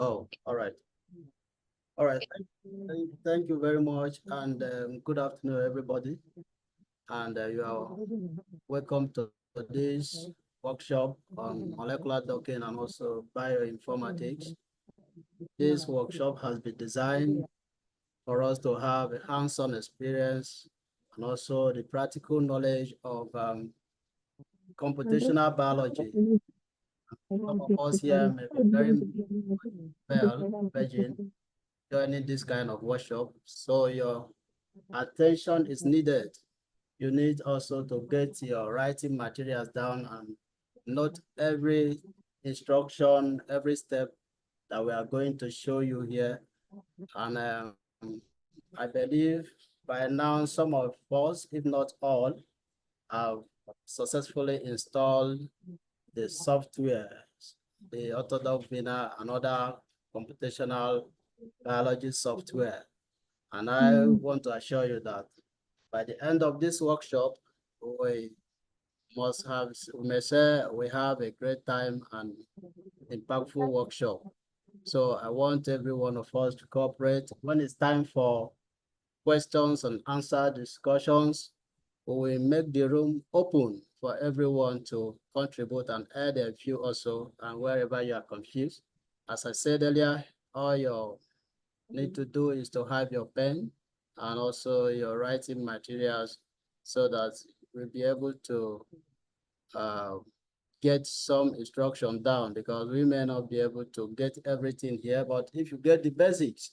Oh, all right. All right. Thank you very much. And good afternoon, everybody. And you are welcome to this workshop on molecular docking and also bioinformatics. This workshop has been designed for us to have a hands-on experience and also the practical knowledge of computational biology. Some of us here may be very well virgin joining this kind of workshop, so your attention is needed. You need also to get your writing materials down and note every instruction, every step that we are going to show you here. And I believe by now some of us, if not all, have successfully installed the software, the Autodoc Vina and other computational biology software. And I want to assure you that by the end of this workshop, we we may say we have a great time and impactful workshop. So I want every one of us to cooperate. When it's time for questions and answer discussions, we will make the room open for everyone to contribute and add a few also, and wherever you are confused. As I said earlier, all you need to do is to have your pen and also your writing materials so that we'll be able to uh, get some instruction down, because we may not be able to get everything here, but if you get the basics,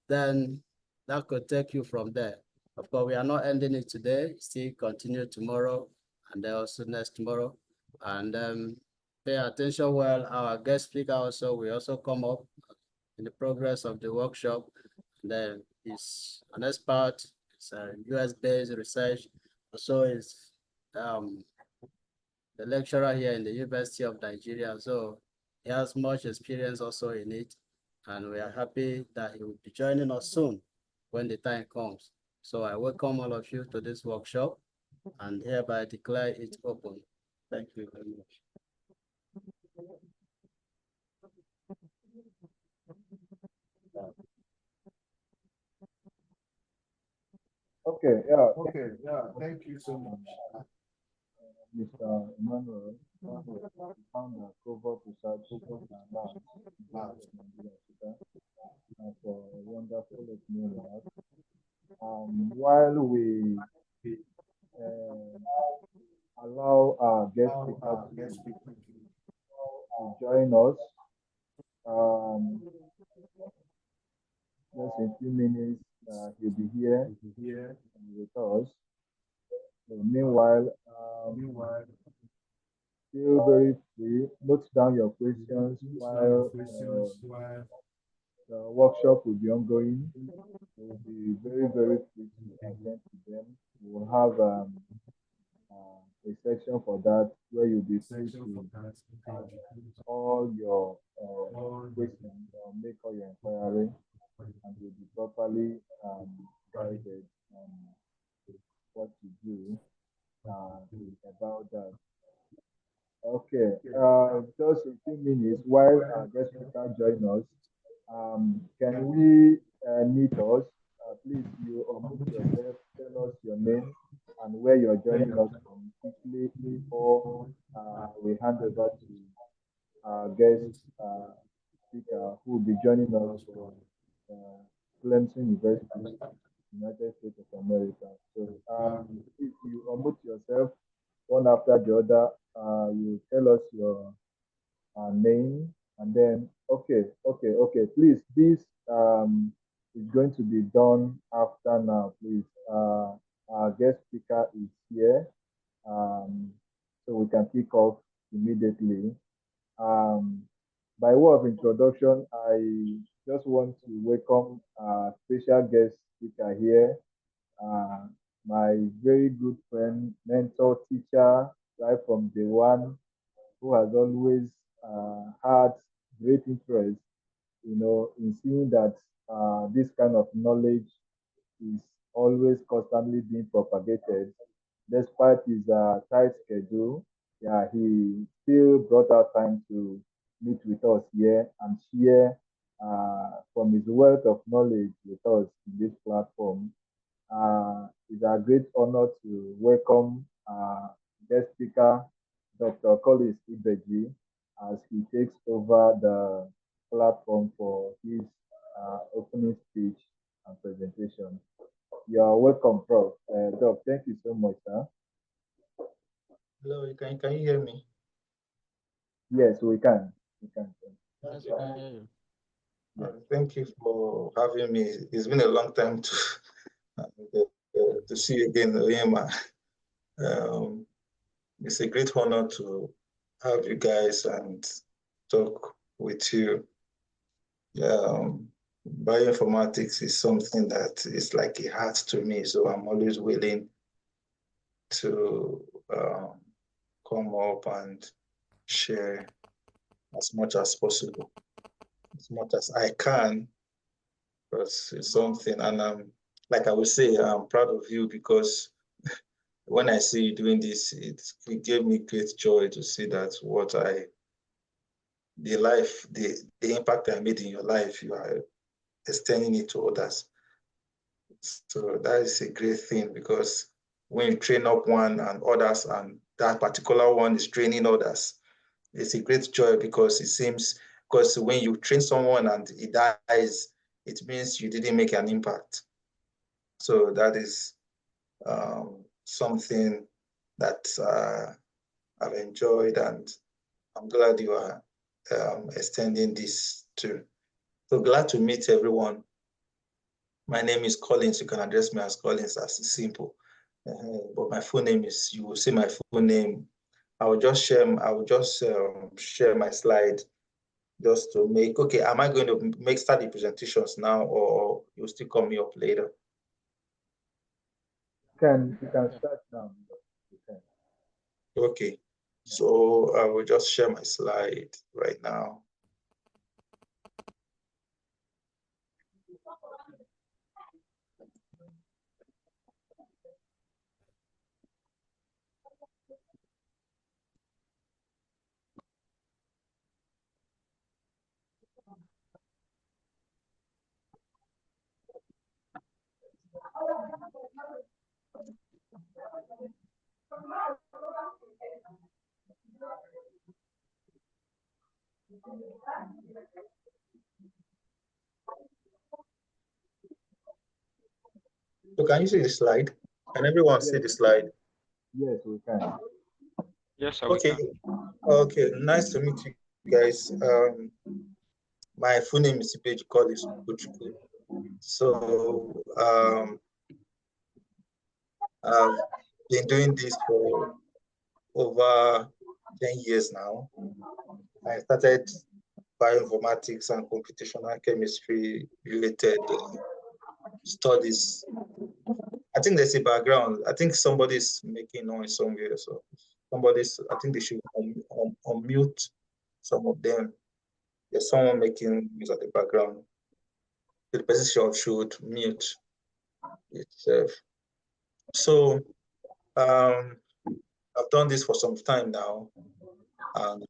then that could take you from there. Of course, we are not ending it today, still continue tomorrow and then also next tomorrow. And pay attention well, our guest speaker also will also come up in the progress of the workshop. And then he's an expert, it's a US-based research, also is um, the lecturer here in the University of Nigeria. So he has much experience also in it. And we are happy that he will be joining us soon when the time comes. So I welcome all of you to this workshop and hereby declare it open. Thank you very much. Okay, yeah, thank you so much, Mr. Emmanuel, founder, Provost Research and Labs, University of Nigeria, Africa, and for a wonderful opening remarks. While we allow our guest speaker to join us, um, just in a few minutes, he'll be here with us. So meanwhile, feel very free. Note down your questions while the workshop will be ongoing. We'll be very free to attend to them. We'll have a section for that where you'll be free to ask all your questions or make all your inquiry, and you'll be properly guided on what to do about that. Okay, just a few minutes while our guest speaker join us. Can we meet us? Please, you unmute yourself, tell us your name and where you're joining us from quickly before we hand over to our guest uh, speaker who will be joining us from Clemson University, United States of America. So, if you unmute yourself one after the other, you tell us your name, and then okay. Please, this is going to be done after now. Please, our guest speaker is here, um, so we can kick off immediately. Um, by way of introduction, I just want to welcome a special guest speaker here, uh, my very good friend, mentor, teacher, right from day one, who has always had great interest, in seeing that this kind of knowledge is always constantly being propagated, despite his tight schedule. Yeah, he still brought out time to meet with us here and share. from his wealth of knowledge with us in this platform. It's a great honor to welcome guest speaker, Dr. Collins Ibeji, as he takes over the platform for his opening speech and presentation. You're welcome, Prof. Doc, thank you so much, sir. Hello, can you hear me? Yes, we can. We can. Yes, we can hear you. Thank you for having me. It's been a long time to see you again, Oyema. It's a great honor to have you guys and talk with you. Bioinformatics is something that is like a heart to me, so I'm always willing to come up and share as much as possible, as much as I can, because it's something, and like I would say, I'm proud of you because when I see you doing this, it gave me great joy to see that the impact I made in your life, you are extending it to others. So that is a great thing, because when you train up one and others, and that particular one is training others, it's a great joy, because it seems, because when you train someone and he dies, it means you didn't make an impact. So that is something that I've enjoyed, and I'm glad you are extending this too. So glad to meet everyone. My name is Collins. You can address me as Collins, as simple. But my full name is, you will see my full name. I will just share my slide just to make, okay, am I going to start the presentations now, or you'll still call me up later? You can start now. You can. Okay, so I will just share my slide right now. So can you see the slide? Can everyone see the slide? Yes, we can. Yes, sir. Okay. Okay, nice to meet you guys. My full name is Ibeji Collins Ugochukwu. So I've been doing this for over 10 years now. I started bioinformatics and computational chemistry related studies. I think there's a background. I think somebody's making noise somewhere. So I think they should unmute some of them. There's someone making noise at the background. The person should mute itself. So I've done this for some time now, and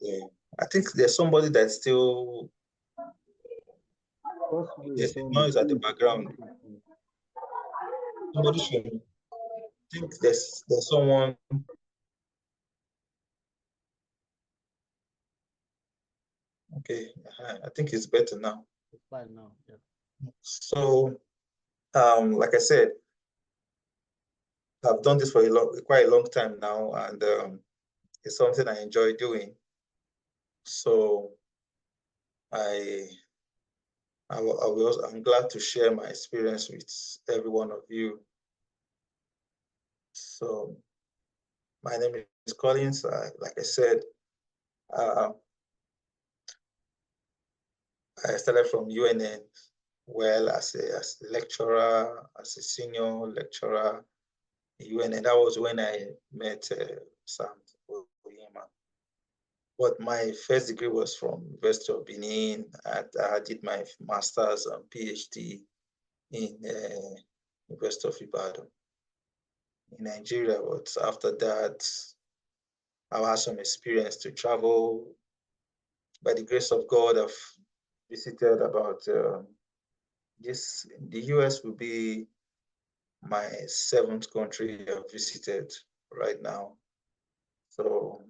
I think there's somebody that's still, there's a noise at the background. Somebody should, I think there's someone. Okay, I think it's better now. It's fine now. Yeah. So, like I said, I've done this for quite a long time now, and it's something I enjoy doing. So, I'm glad to share my experience with every one of you. So, my name is Collins. Like I said, I started from UNN, well, as a lecturer, as a senior lecturer in UNN. That was when I met Sam Oyema. But my first degree was from University of Benin. I did my master's and PhD in University of Ibadan in Nigeria. But after that, I had some experience to travel. By the grace of God, I've visited about the US will be my 7th country I've visited right now. So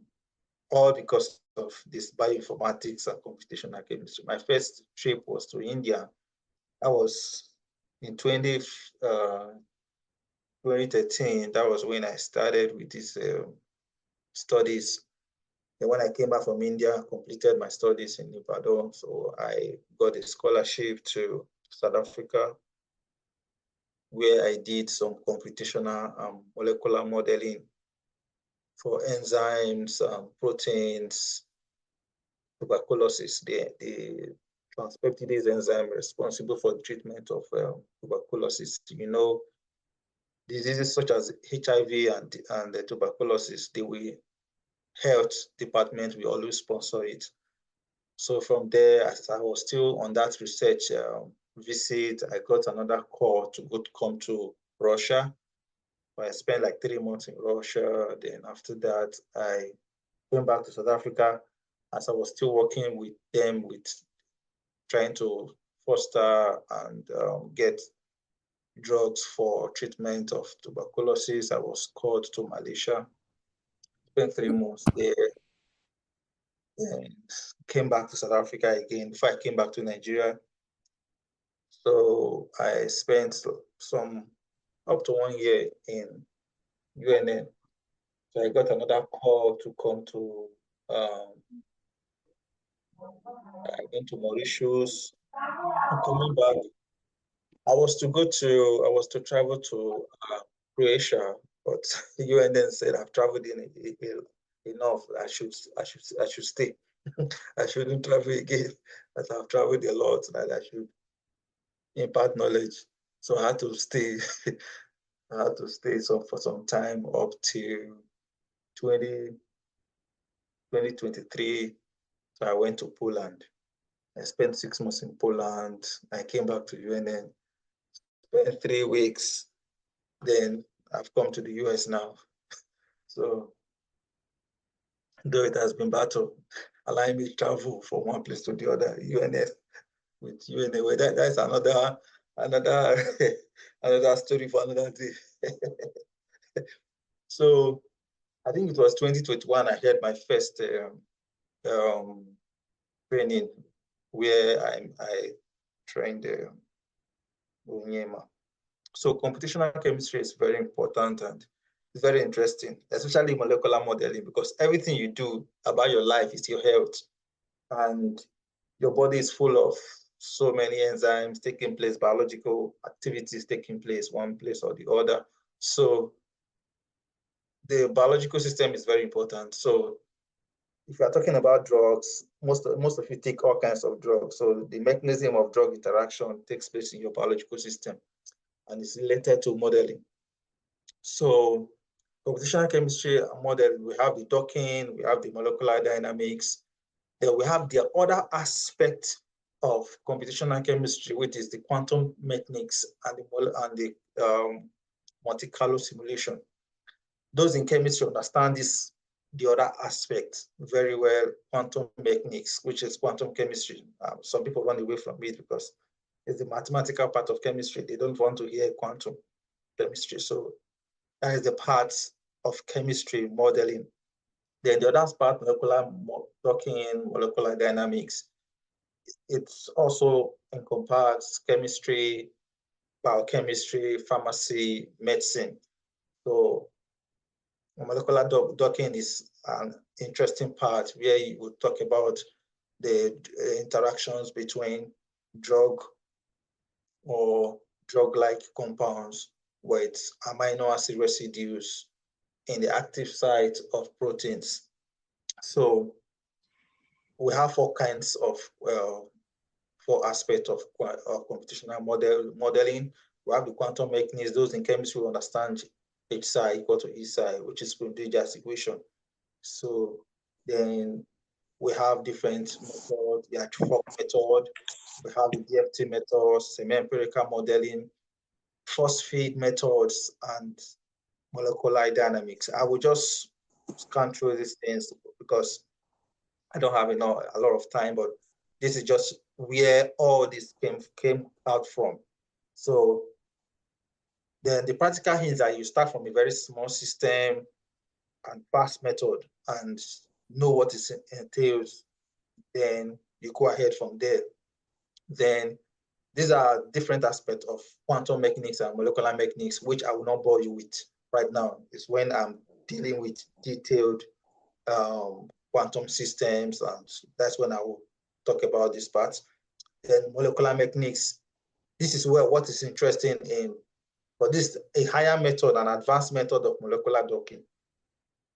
all because of this bioinformatics and computational chemistry. My first trip was to India. That was in 2013. That was when I started with these studies. And when I came back from India, completed my studies in Ibadan. So I got a scholarship to South Africa, where I did some computational molecular modeling for enzymes, proteins, tuberculosis, the transpeptidase enzyme responsible for the treatment of tuberculosis. You know, diseases such as HIV and the tuberculosis, the health department will always sponsor it. So from there, as I was still on that research visit, I got another call to come to Russia. I spent like 3 months in Russia. Then after that, I came back to South Africa as I was still working with them with trying to foster and get drugs for treatment of tuberculosis. I was called to Malaysia, spent 3 months there, and came back to South Africa again before I came back to Nigeria. So I spent some up to 1 year in UNN. So I got another call to come to I went to Mauritius. Coming back, I was to travel to Croatia, but the UNN said I've traveled enough. I should stay. I shouldn't travel again. That I've traveled a lot. That I should impart knowledge. So I had to stay. I had to stay for some time up to 2023. So I went to Poland. I spent 6 months in Poland. I came back to UNN, spent 3 weeks. Then I've come to the US now. So though it has been battle, allowing me to travel from one place to the other, UNS with UNA, that's another another story for another day. So I think it was 2021 I had my first training where I trained Onyema. So computational chemistry is very important and it's very interesting, especially molecular modeling, because everything you do about your life is your health. And your body is full of so many enzymes taking place, biological activities taking place, one place or the other. So the biological system is very important. So if you are talking about drugs, most of you take all kinds of drugs. So the mechanism of drug interaction takes place in your biological system and is related to modeling. So computational chemistry model, we have the docking, we have the molecular dynamics, then we have the other aspect of computational chemistry, which is the quantum mechanics and the Monte Carlo simulation. Those in chemistry understand the other aspect very well, quantum mechanics, which is quantum chemistry. Some people run away from it because it's the mathematical part of chemistry. They don't want to hear quantum chemistry. So that is the part of chemistry modeling. Then the other part, molecular docking, molecular dynamics. It's also encompasses chemistry, biochemistry, pharmacy, medicine. So molecular docking is an interesting part where you would talk about the interactions between drug or drug-like compounds with amino acid residues in the active site of proteins. So we have all kinds of four aspects of computational modeling. We have the quantum mechanics. Those in chemistry understand H psi equal to E psi, which is Schrödinger's equation. So then we have different methods, the Fock method, we have the DFT method, semi-empirical modeling, force feed methods, and molecular dynamics. I will just scan through these things because I don't have a lot of time, but this is just where all this came out from. So then the practical hints are you start from a very small system and fast method and know what it entails. Then you go ahead from there. Then these are different aspects of quantum mechanics and molecular mechanics, which I will not bore you with right now. It's when I'm dealing with detailed quantum systems, and that's when I will talk about this part. Then molecular mechanics, this is where what is interesting in, but this is a higher method, an advanced method of molecular docking.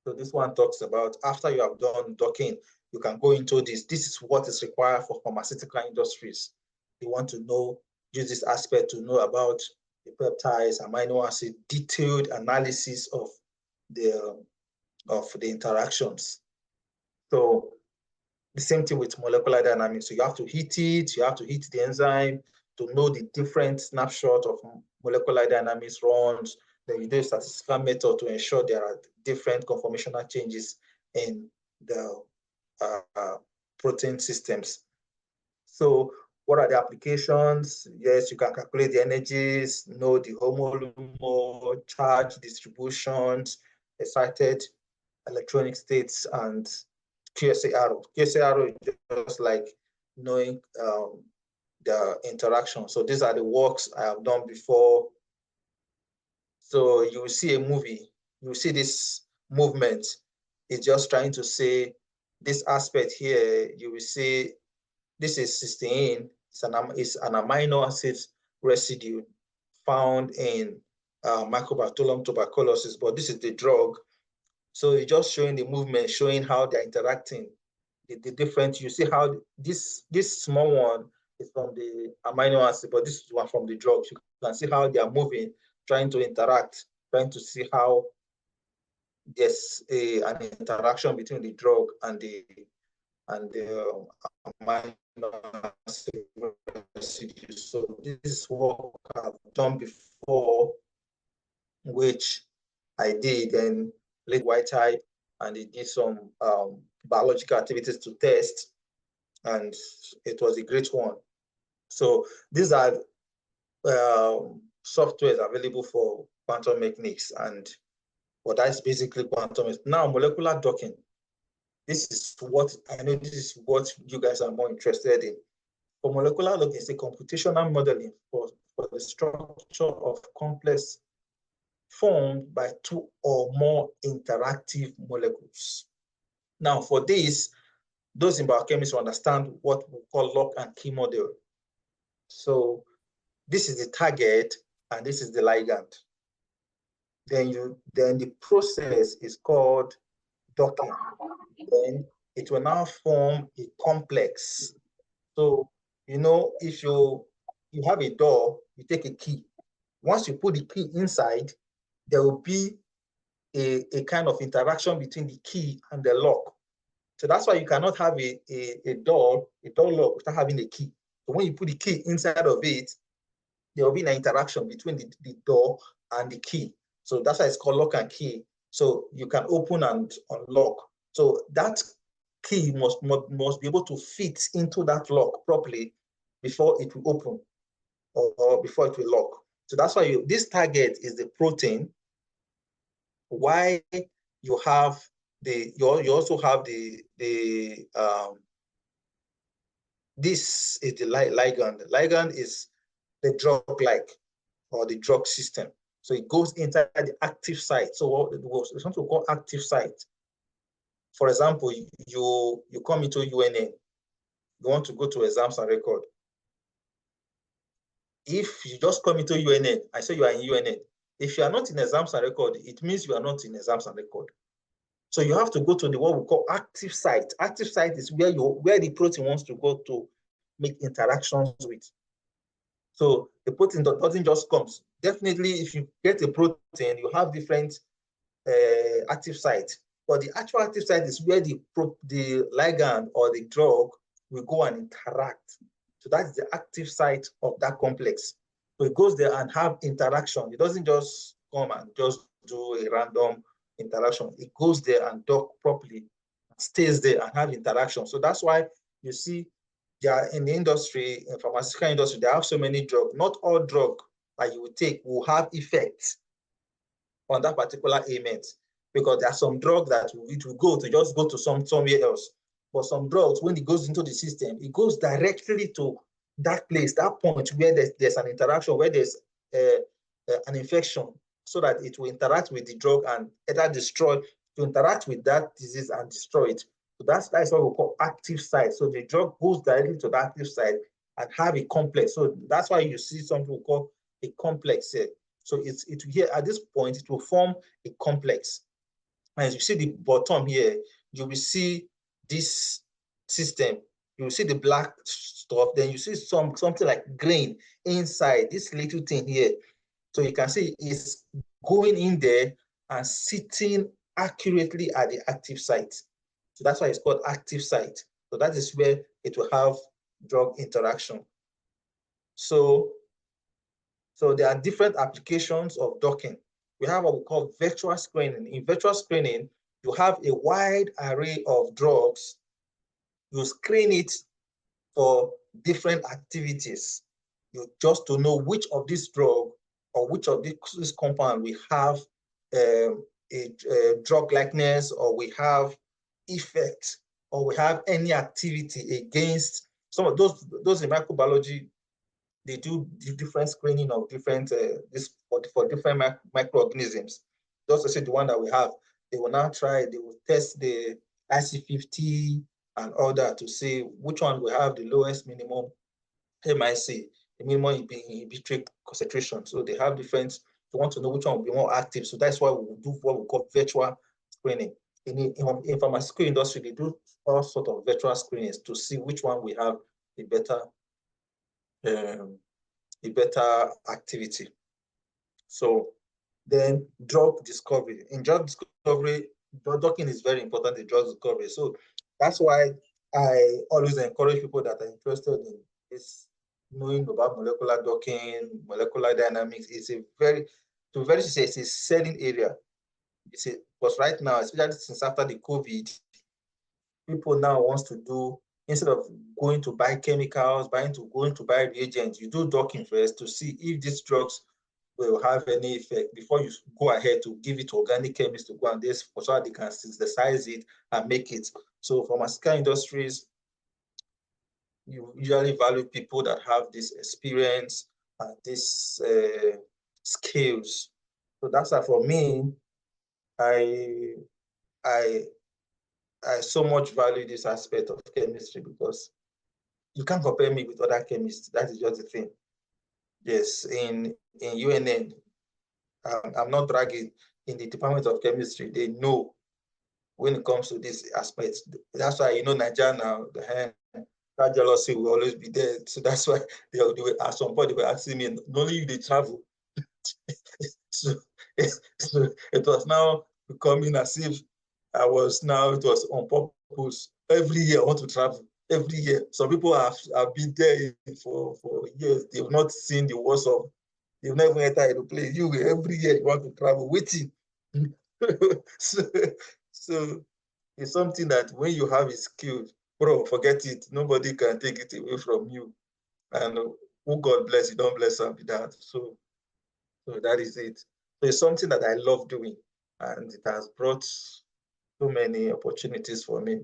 So this one talks about after you have done docking, you can go into this. This is what is required for pharmaceutical industries. They want to know, use this aspect to know about the peptides, amino acid, detailed analysis of the interactions. So the same thing with molecular dynamics. So you have to hit it, you have to hit the enzyme to know the different snapshot of molecular dynamics runs. Then you do a statistical method to ensure there are different conformational changes in the protein systems. So what are the applications? Yes, you can calculate the energies, know the HOMO-LUMO, charge distributions, excited electronic states, and QSARO. QSARO is just like knowing the interaction. So these are the works I have done before. So you will see a movie, you will see this movement. It's just trying to say this aspect here. You will see this is cysteine. It's an amino acid residue found in Mycobacterium tuberculosis, but this is the drug. So it's just showing the movement, showing how they're interacting. The different, you see how this small one is from the amino acid, but this one from the drugs. You can see how they are moving, trying to interact, trying to see how there's an interaction between the drug and the amino acid residue. So this is what I've done before, which I did, and late white type, and it did some biological activities to test, and it was a great one. So these are softwares available for quantum mechanics, and what that's basically quantum. Now molecular docking. This is what I know. This is what you guys are more interested in. For molecular docking, it's a computational modeling for the structure of complex formed by two or more interactive molecules. Now, for this, those in biochemistry understand what we call lock and key model. So this is the target and this is the ligand. Then the process is called docking. Then it will now form a complex. So, you know, if you have a door, you take a key. Once you put the key inside, there will be a kind of interaction between the key and the lock. So that's why you cannot have a door lock without having a key. So when you put the key inside of it, there will be an interaction between the door and the key. So that's why it's called lock and key. So you can open and unlock. So that key must be able to fit into that lock properly before it will open or before it will lock. So that's why this target is the protein. Why you have you also have this is the ligand. The ligand is the drug-like or the drug system. So it goes inside the active site. So what it's what we call active site. For example, you come into UNN, you want to go to exams and record. If you just come into UNN, I say you are in UNN. If you are not in exams and record, it means you are not in exams and record. So you have to go to what we call active site. Active site is where the protein wants to go to make interactions with. So the protein doesn't just come. Definitely, if you get a protein, you have different active sites. But the actual active site is where the ligand or the drug will go and interact. So that's the active site of that complex. So it goes there and have interaction. It doesn't just come and just do a random interaction. It goes there and dock properly, stays there and have interaction. So that's why you see they are in the industry, in pharmaceutical industry, they have so many drugs. Not all drug that you will take will have effects on that particular ailment, because there are some drugs that it will go to just go to somewhere else. But some drugs, when it goes into the system, it goes directly to that place, that point where there's an interaction, where there's an infection, so that it will interact with the drug and either destroy, to interact with that disease and destroy it. So that's what we call active site. So the drug goes directly to the active site and have a complex. So that's why you see something we call a complex here. So it here at this point, it will form a complex. As you see the bottom here, you will see this system. You will see the black stuff. Then you see something like green inside this little thing here. So you can see it's going in there and sitting accurately at the active site. So that's why it's called active site. So that is where it will have drug interaction. So there are different applications of docking. We have what we call virtual screening. In virtual screening, you have a wide array of drugs. You screen it for different activities. You just to know which of this drug or which of this compound we have a drug likeness, or we have effect, or we have any activity against some of those in microbiology. They do different screening of different for different microorganisms. Just to say the one that we have, they will now try, they will test the IC50 and all that to see which one will have the lowest minimum MIC, the minimum inhibitory concentration. So they have different, they want to know which one will be more active. So that's why we will do what we call virtual screening. In pharmaceutical industry, they do all sorts of virtual screenings to see which one we have the better activity. So then drug discovery. In drug discovery, docking is very important in drug discovery. So that's why I always encourage people that are interested in this, knowing about molecular docking, molecular dynamics. It's a selling area. Because right now, especially since after the COVID, people now wants to do, instead of going to buy chemicals, going to buy reagents, you do docking first to see if these drugs will have any effect before you go ahead to give it to organic chemists to go and this, so they can synthesize it and make it. So pharmaceutical industries, you usually value people that have this experience and this skills. So that's why for me, I so much value this aspect of chemistry, because you can't compare me with other chemists. That is just the thing. Yes, in UNN, I'm not bragging. In the Department of Chemistry, they know when it comes to these aspects. That's why, Nigeria now, that jealousy will always be there. So that's why they were, at some point, they were asking me, not only you, they travel. so it was now becoming as if it was on purpose. Every year I want to travel. Every year. Some people have been there for years. They've not seen the worst of, they've never entered a place. You every year you want to travel, waiting. so it's something that when you have a skill, bro, forget it. Nobody can take it away from you. And who God bless, you don't bless them with that. So that is it. So it's something that I love doing, and it has brought so many opportunities for me.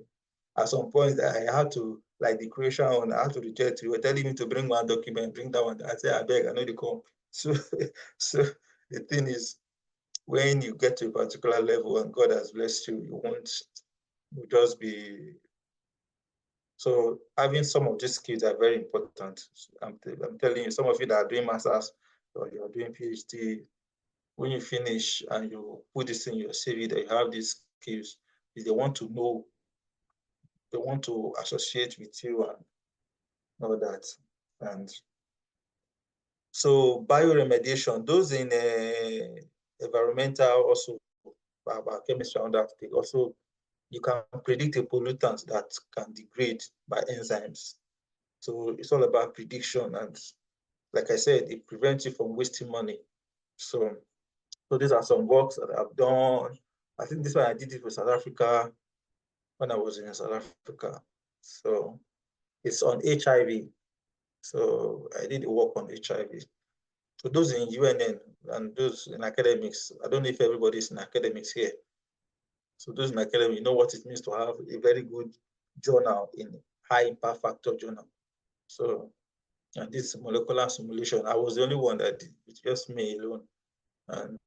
At some point, I had to, like the creation one, I had to reject. You were telling me to bring one document, bring that one. I said, I beg, I know they come. So the thing is, when you get to a particular level and God has blessed you, you just be. So having some of these skills are very important. I'm telling you, some of you that are doing masters or you're doing PhD, when you finish and you put this in your CV that you have these skills, is they want to know, they want to associate with you and all that. And so bioremediation, those in environmental also, biochemistry and that, they also, you can predict a pollutant that can degrade by enzymes. So it's all about prediction, and like I said, it prevents you from wasting money. So these are some works that I've done. I think this one I did it for South Africa when I was in South Africa. So It's on HIV. So I did work on HIV. So those in UNN and those in academics, I don't know if everybody's in academics here. So those in academics, you know what it means to have a very good journal in high impact factor journal. So, and this molecular simulation, I was the only one that did, it's just me alone. And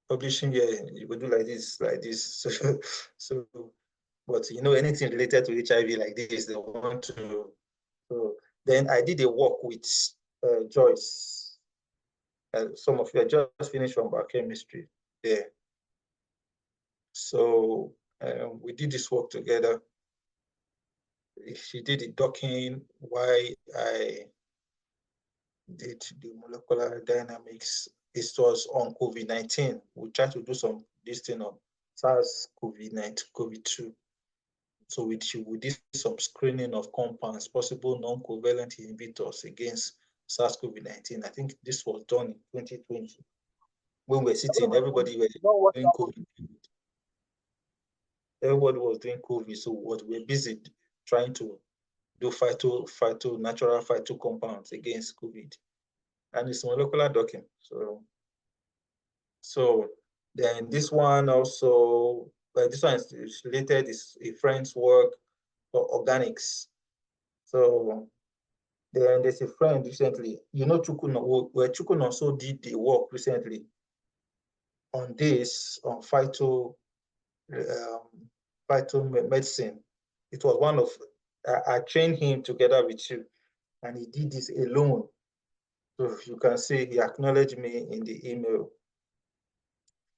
publishing here, you would do like this. So, but you know, anything related to HIV like this, they want to. So then I did a work with Joyce. Some of you are just finished from biochemistry there. So we did this work together. She did the docking, why I did the molecular dynamics. It was on COVID-19. We tried to do this thing on SARS-CoV-19, COVID-2. So we did some screening of compounds, possible non-covalent inhibitors against SARS-CoV-19. I think this was done in 2020. When we were sitting, everybody was doing COVID. Everybody was doing COVID, so what we're busy trying to do natural phyto compounds against COVID. And it's molecular docking. So then this one also, this one is related, is a friend's work for organics. So then there's a friend recently, you know, Chukuno, where Chukuno also did the work recently on this, on phytomedicine. It was one of, I trained him together with you, and he did this alone. So you can see he acknowledged me in the email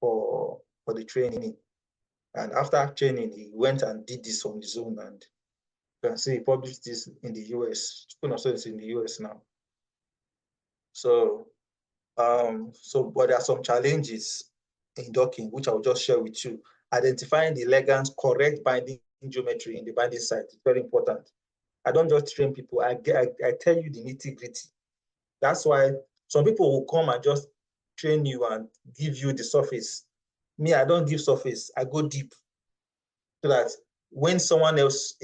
for the training. And after training, he went and did this on his own. And you can see he published this in the US. Also it's in the US now. So, but there are some challenges in docking, which I'll just share with you. Identifying the ligand's correct binding geometry in the binding site is very important. I don't just train people, I tell you the nitty-gritty. That's why some people will come and just train you and give you the surface. Me, I don't give surface, I go deep. So that when someone else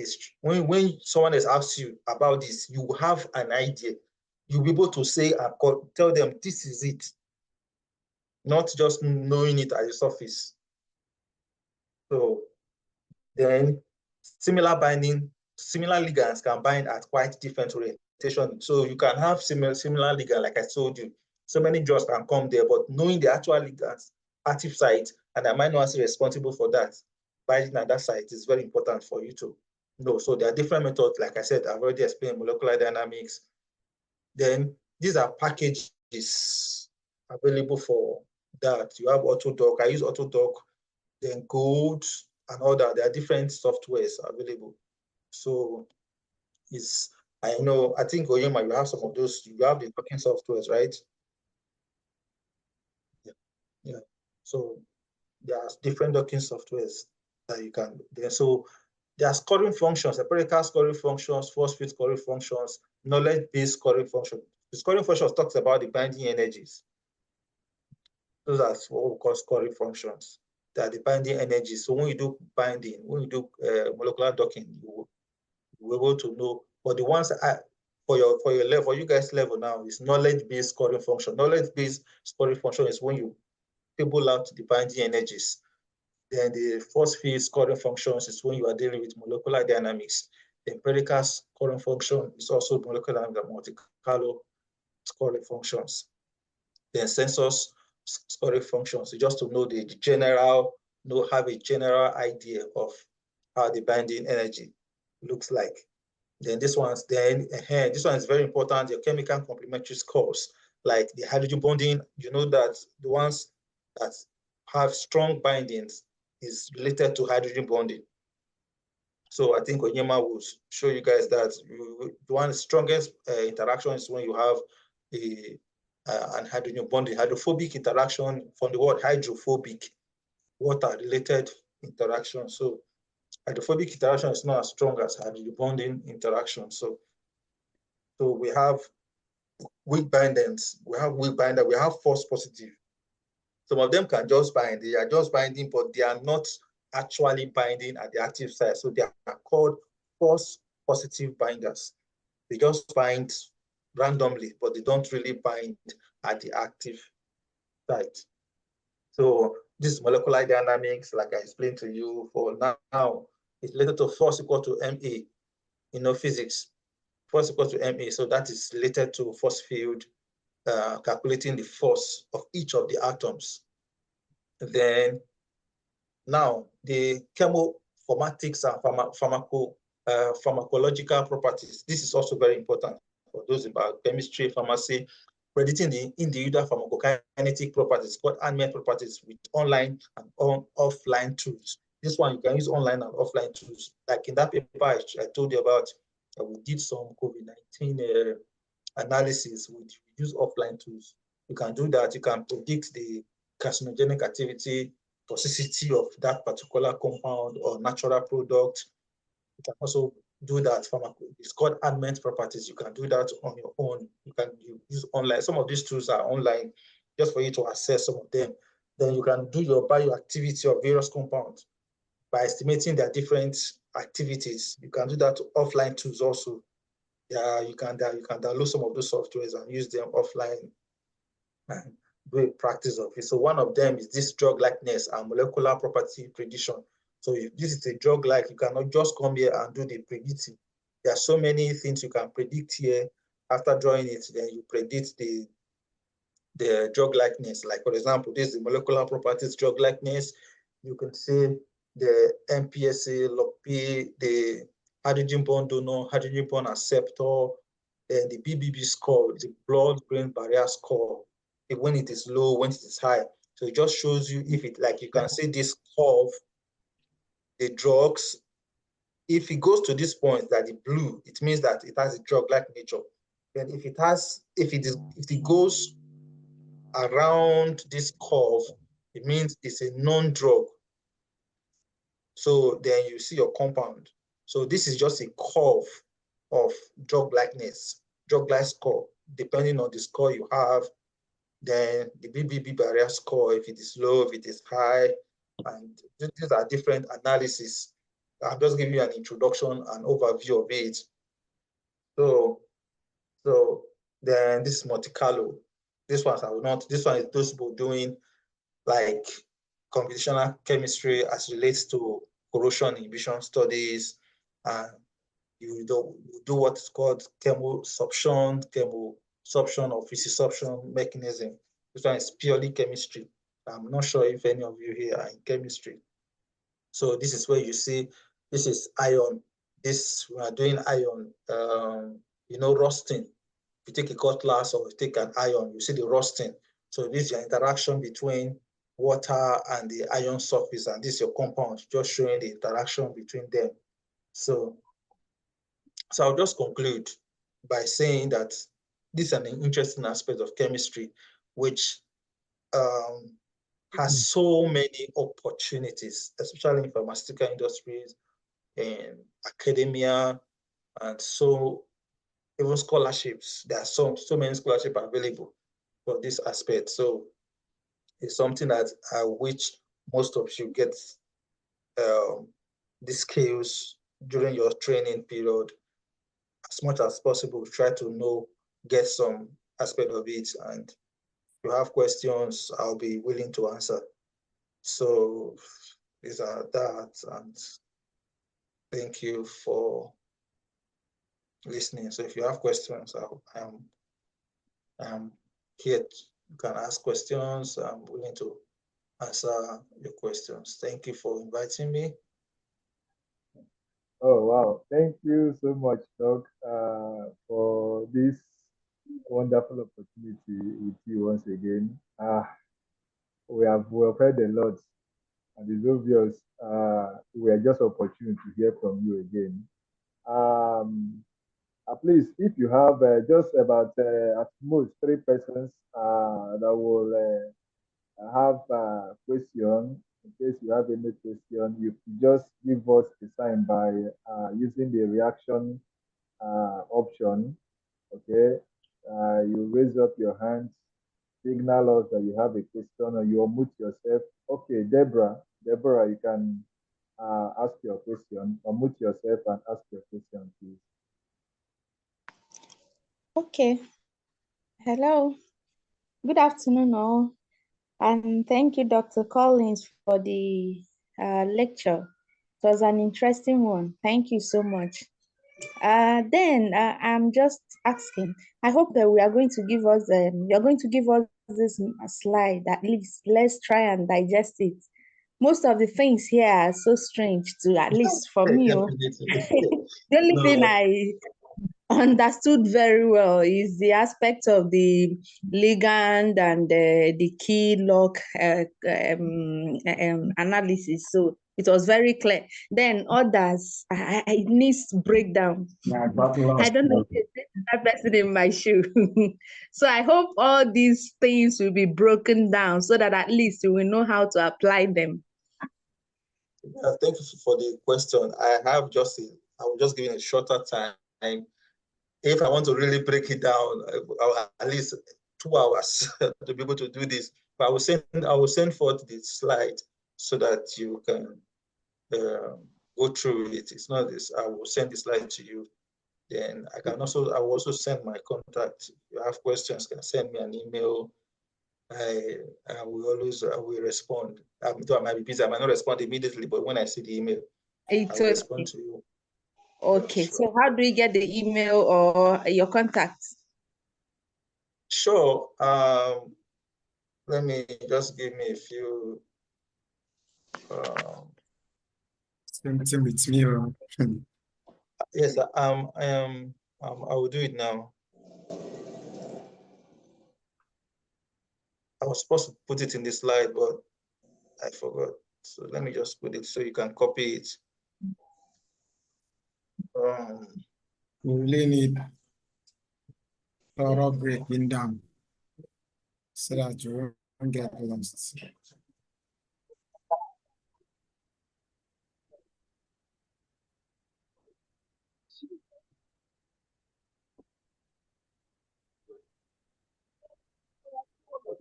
when someone else asks you about this, you have an idea. You'll be able to say and tell them this is it, not just knowing it at the surface. So then similar ligands can bind at quite different orientation. So you can have similar ligand, like I told you. So many drugs can come there, but knowing the actual ligands, active site, and amino acid responsible for that, binding at that site is very important for you to know. So there are different methods, like I said, I've already explained molecular dynamics. Then these are packages available for that. You have Autodoc, I use Autodoc, then Gold, and all that. There are different softwares available. So I think Oyema, you have some of those, you have the docking softwares, right? Yeah. So there are different docking softwares that you can, so there are scoring functions, empirical scoring functions, force field scoring functions, knowledge-based scoring functions. The scoring functions talks about the binding energies. Those are what we call scoring functions. They are the binding energies. So when you do binding, when you do molecular docking, you will be able to know. But the ones for your level, for you guys level now, is knowledge-based scoring function. Knowledge-based scoring function is when you table out the binding energies. Then the force field scoring functions is when you are dealing with molecular dynamics. The empirical scoring function is also molecular and Monte Carlo scoring functions. Then sensors scoring functions, just to know the general, have a general idea of how the binding energy looks like. Then this one is very important, your chemical complementary scores, like the hydrogen bonding, you know that the ones that have strong bindings is related to hydrogen bonding. So I think Onyema will show you guys that the one strongest interaction is when you have an hydrogen bonding, hydrophobic interaction, from the word hydrophobic, water-related interaction. So hydrophobic interaction is not as strong as hydrogen bonding interaction. So we have weak bindings, we have false positive. Some of them can just bind, they are just binding, but they are not actually binding at the active site. So they are called false positive binders. They just bind randomly, but they don't really bind at the active site. So this molecular dynamics, like I explained to you for now, is related to force equal to MA, physics. Force equal to MA, so that is related to force field, calculating the force of each of the atoms. Then now the chemoformatics and pharmacological properties. This is also very important for those about chemistry, pharmacy, predicting the individual pharmacokinetic properties, called ANMET properties, with online and offline tools. This one you can use online and offline tools. Like in that paper I told you about, we did some COVID-19 analysis. We use offline tools. You can do that. You can predict the carcinogenic activity, toxicity of that particular compound or natural product. You can also do that. It's called ANMET properties. You can do that on your own. You can use online. Some of these tools are online just for you to assess some of them. Then you can do your bioactivity of various compounds by estimating their different activities. You can do that to offline tools also. Yeah, you can download some of those softwares and use them offline and do a practice of it. So one of them is this drug likeness and molecular property prediction. So if this is a drug like, you cannot just come here and do the predicting. There are so many things you can predict here. After drawing it, then you predict the drug likeness. Like for example, this is the molecular properties drug likeness. You can see the MPSA, LogP, the hydrogen bond donor, hydrogen bond acceptor, and the BBB score, the blood-brain barrier score, when it is low, when it is high. So it just shows you if it, like you can see this curve, the drugs, if it goes to this point, that the blue, it means that it has a drug-like nature. Then if it goes around this curve, it means it's a non-drug. So then you see your compound. So this is just a curve of drug likeness, drug-like score. Depending on the score you have, then the BBB barrier score, if it is low, if it is high, and these are different analyses. I'm just giving you an introduction, an overview of it. So then this is Monte Carlo. This one this one is those people doing like computational chemistry as relates to corrosion inhibition studies. You do what's called chemosorption or physisorption mechanism. This one is purely chemistry. I'm not sure if any of you here are in chemistry. So this is where you see, this is iron. We are doing iron, rusting. If you take a cutlass or you take an iron, you see the rusting. So this is your interaction between water and the iron surface, and this is your compound, just showing the interaction between them. So I'll just conclude by saying that this is an interesting aspect of chemistry, which has so many opportunities, especially in pharmaceutical industries, in academia, and so even scholarships. There are so many scholarships available for this aspect. So it's something that I wish most of you get the skills during your training period. As much as possible, try to get some aspect of it. And if you have questions, I'll be willing to answer. So these are that, and thank you for listening. So if you have questions, I'm here. You can ask questions. I'm willing to answer your questions. Thank you for inviting me. Oh, wow. Thank you so much, Doc, for this wonderful opportunity with you once again. We have heard a lot, and it's obvious we are just opportunity to hear from you again. Please, if you have just about at most 3 persons that will have a question, in case you have any question, you just give us a sign by using the reaction option. Okay, you raise up your hands, signal us that you have a question, or you unmute yourself. Okay, Deborah, you can ask your question. Unmute yourself and ask your question, please. Okay. Hello. Good afternoon, all. And thank you, Dr. Collins, for the lecture. It was an interesting one. Thank you so much. Then I'm just asking. I hope that we are going to give us. You're going to give us this slide. At least let's try and digest it. Most of the things here are so strange to, at least for me. Definitely. The only No, thing I understood very well is the aspect of the ligand and the key lock analysis. So it was very clear. Then others, it needs breakdown. I don't know if that person in my shoe. So I hope all these things will be broken down so that at least we will know how to apply them. thank you for the question. I will just give it a shorter time. If I want to really break it down, I'll at least 2 hours to be able to do this. But I will send forth the slide so that you can go through it. It's not this. I will send the slide to you. Then I will also send my contact. If you have questions, you can send me an email. I will respond. I might be busy. I might not respond immediately, but when I see the email, I will respond to you. Okay, sure. so how do we get the email or your contacts? Sure. Let me just give me a few. Same thing with me. Yes, I will do it now. I was supposed to put it in the slide, but I forgot. So let me just put it so you can copy it. We really need thorough breaking down so that you won't get lost.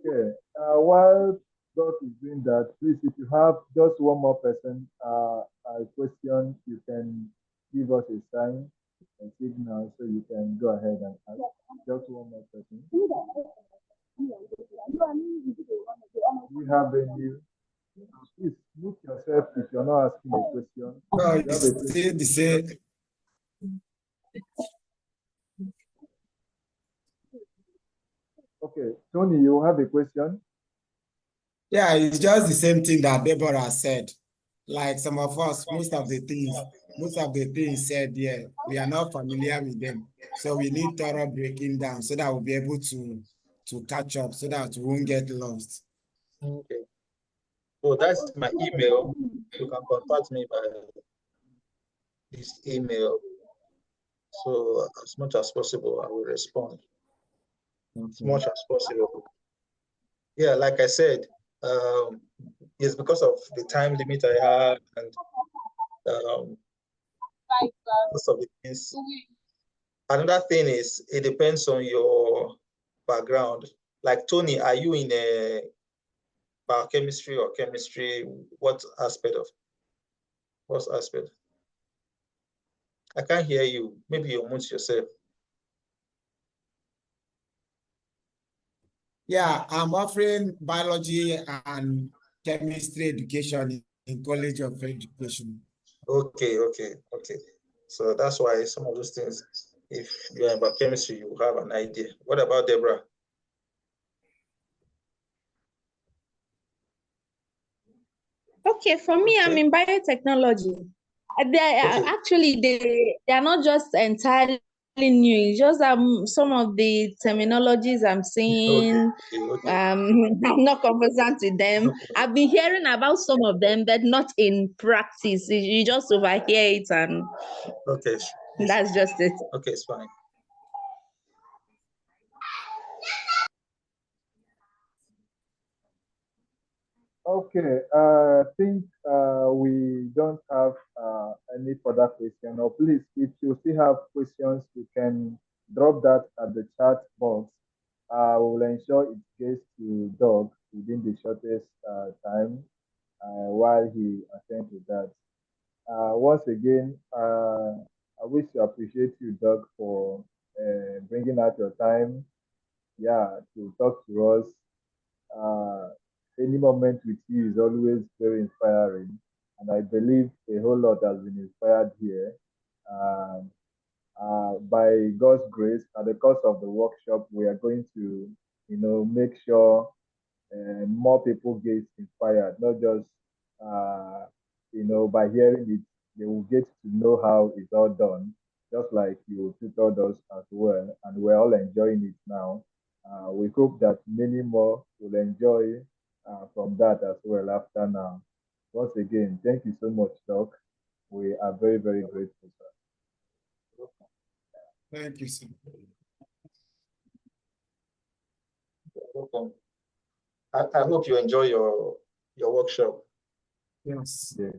Okay. While Doc is doing that, please, if you have just one more person, a question, you can give us a sign, a signal, so you can go ahead and ask. Just one more person. We have any? Please mute yourself if you're not asking a question. No, You have a it's still the same. Okay, Tony, you have a question? Yeah, it's just the same thing that Deborah said. Like some of us, most of the things said here, we are not familiar with them. So we need thorough breaking down so that we'll be able to catch up so that we won't get lost. Okay. So that's my email. You can contact me by this email. So as much as possible, I will respond. As much as possible. Yeah, like I said, it's because of the time limit I have and most of the things. Another thing is it depends on your background. Like Tony, are you in a biochemistry or chemistry? What aspect? I can't hear you. Maybe you mute yourself. Yeah, I'm offering biology and chemistry education in College of Education. Okay. So that's why some of those things, if you're in biochemistry, you have an idea. What about Deborah? Okay, for me, I'm in biotechnology. Actually, they are not just entirely new. It's just some of the terminologies I'm seeing, Okay. I'm not conversant with them. Okay. I've been hearing about some of them, but not in practice. You just overhear it, and Okay. that's just it. Okay, it's fine. Okay, I think we don't have any further question. Or please, if you still have questions, you can drop that at the chat box. We will ensure it gets to Doug within the shortest time while he attends to that. Once again, I wish to appreciate you, Doug, for bringing out your time, yeah, to talk to us. Uh, any moment with you is always very inspiring, and I believe a whole lot has been inspired here. Um, by God's grace, at the course of the workshop, we are going to, make sure more people get inspired, not just, by hearing it, they will get to know how it's all done, just like you tutored us as well, and we're all enjoying it now. We hope that many more will enjoy from that as well after now. Once again, thank you so much, Doc. We are very, very grateful, sir. Thank you, sir. Welcome. I hope you enjoy your workshop. Yes. Yeah.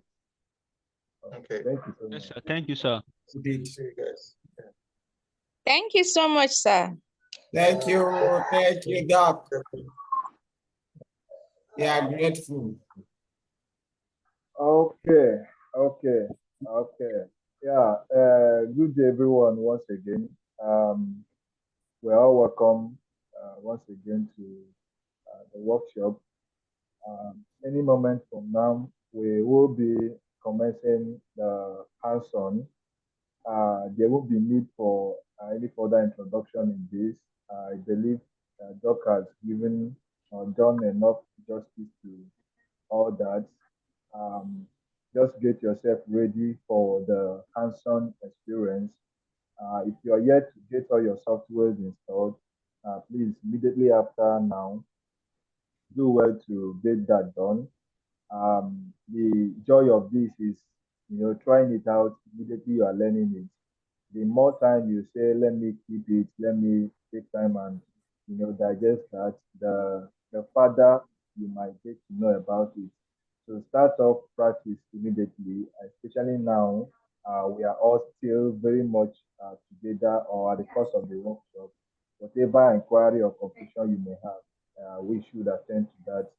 Okay. Thank you so Yes, much. sir. Thank you, sir. We did. See you guys. Thank you so much, sir. Thank you, Doc. We are grateful. Okay, okay, okay. Yeah, good day, everyone, once again. We're all welcome once again to the workshop. Any moment from now, we will be commencing the hands-on. There won't be need for any further introduction in this. I believe Doc has given done enough justice to all that. Um, just get yourself ready for the hands-on experience. If you are yet to get all your softwares installed, please immediately after now, do well to get that done. The joy of this is, trying it out immediately you are learning it. The more time you say, let me keep it, let me take time and, digest that, the further you might get to know about it. So start off practice immediately, especially now. We are all still very much together or at the course of the workshop. Whatever inquiry or confusion you may have, we should attend to that,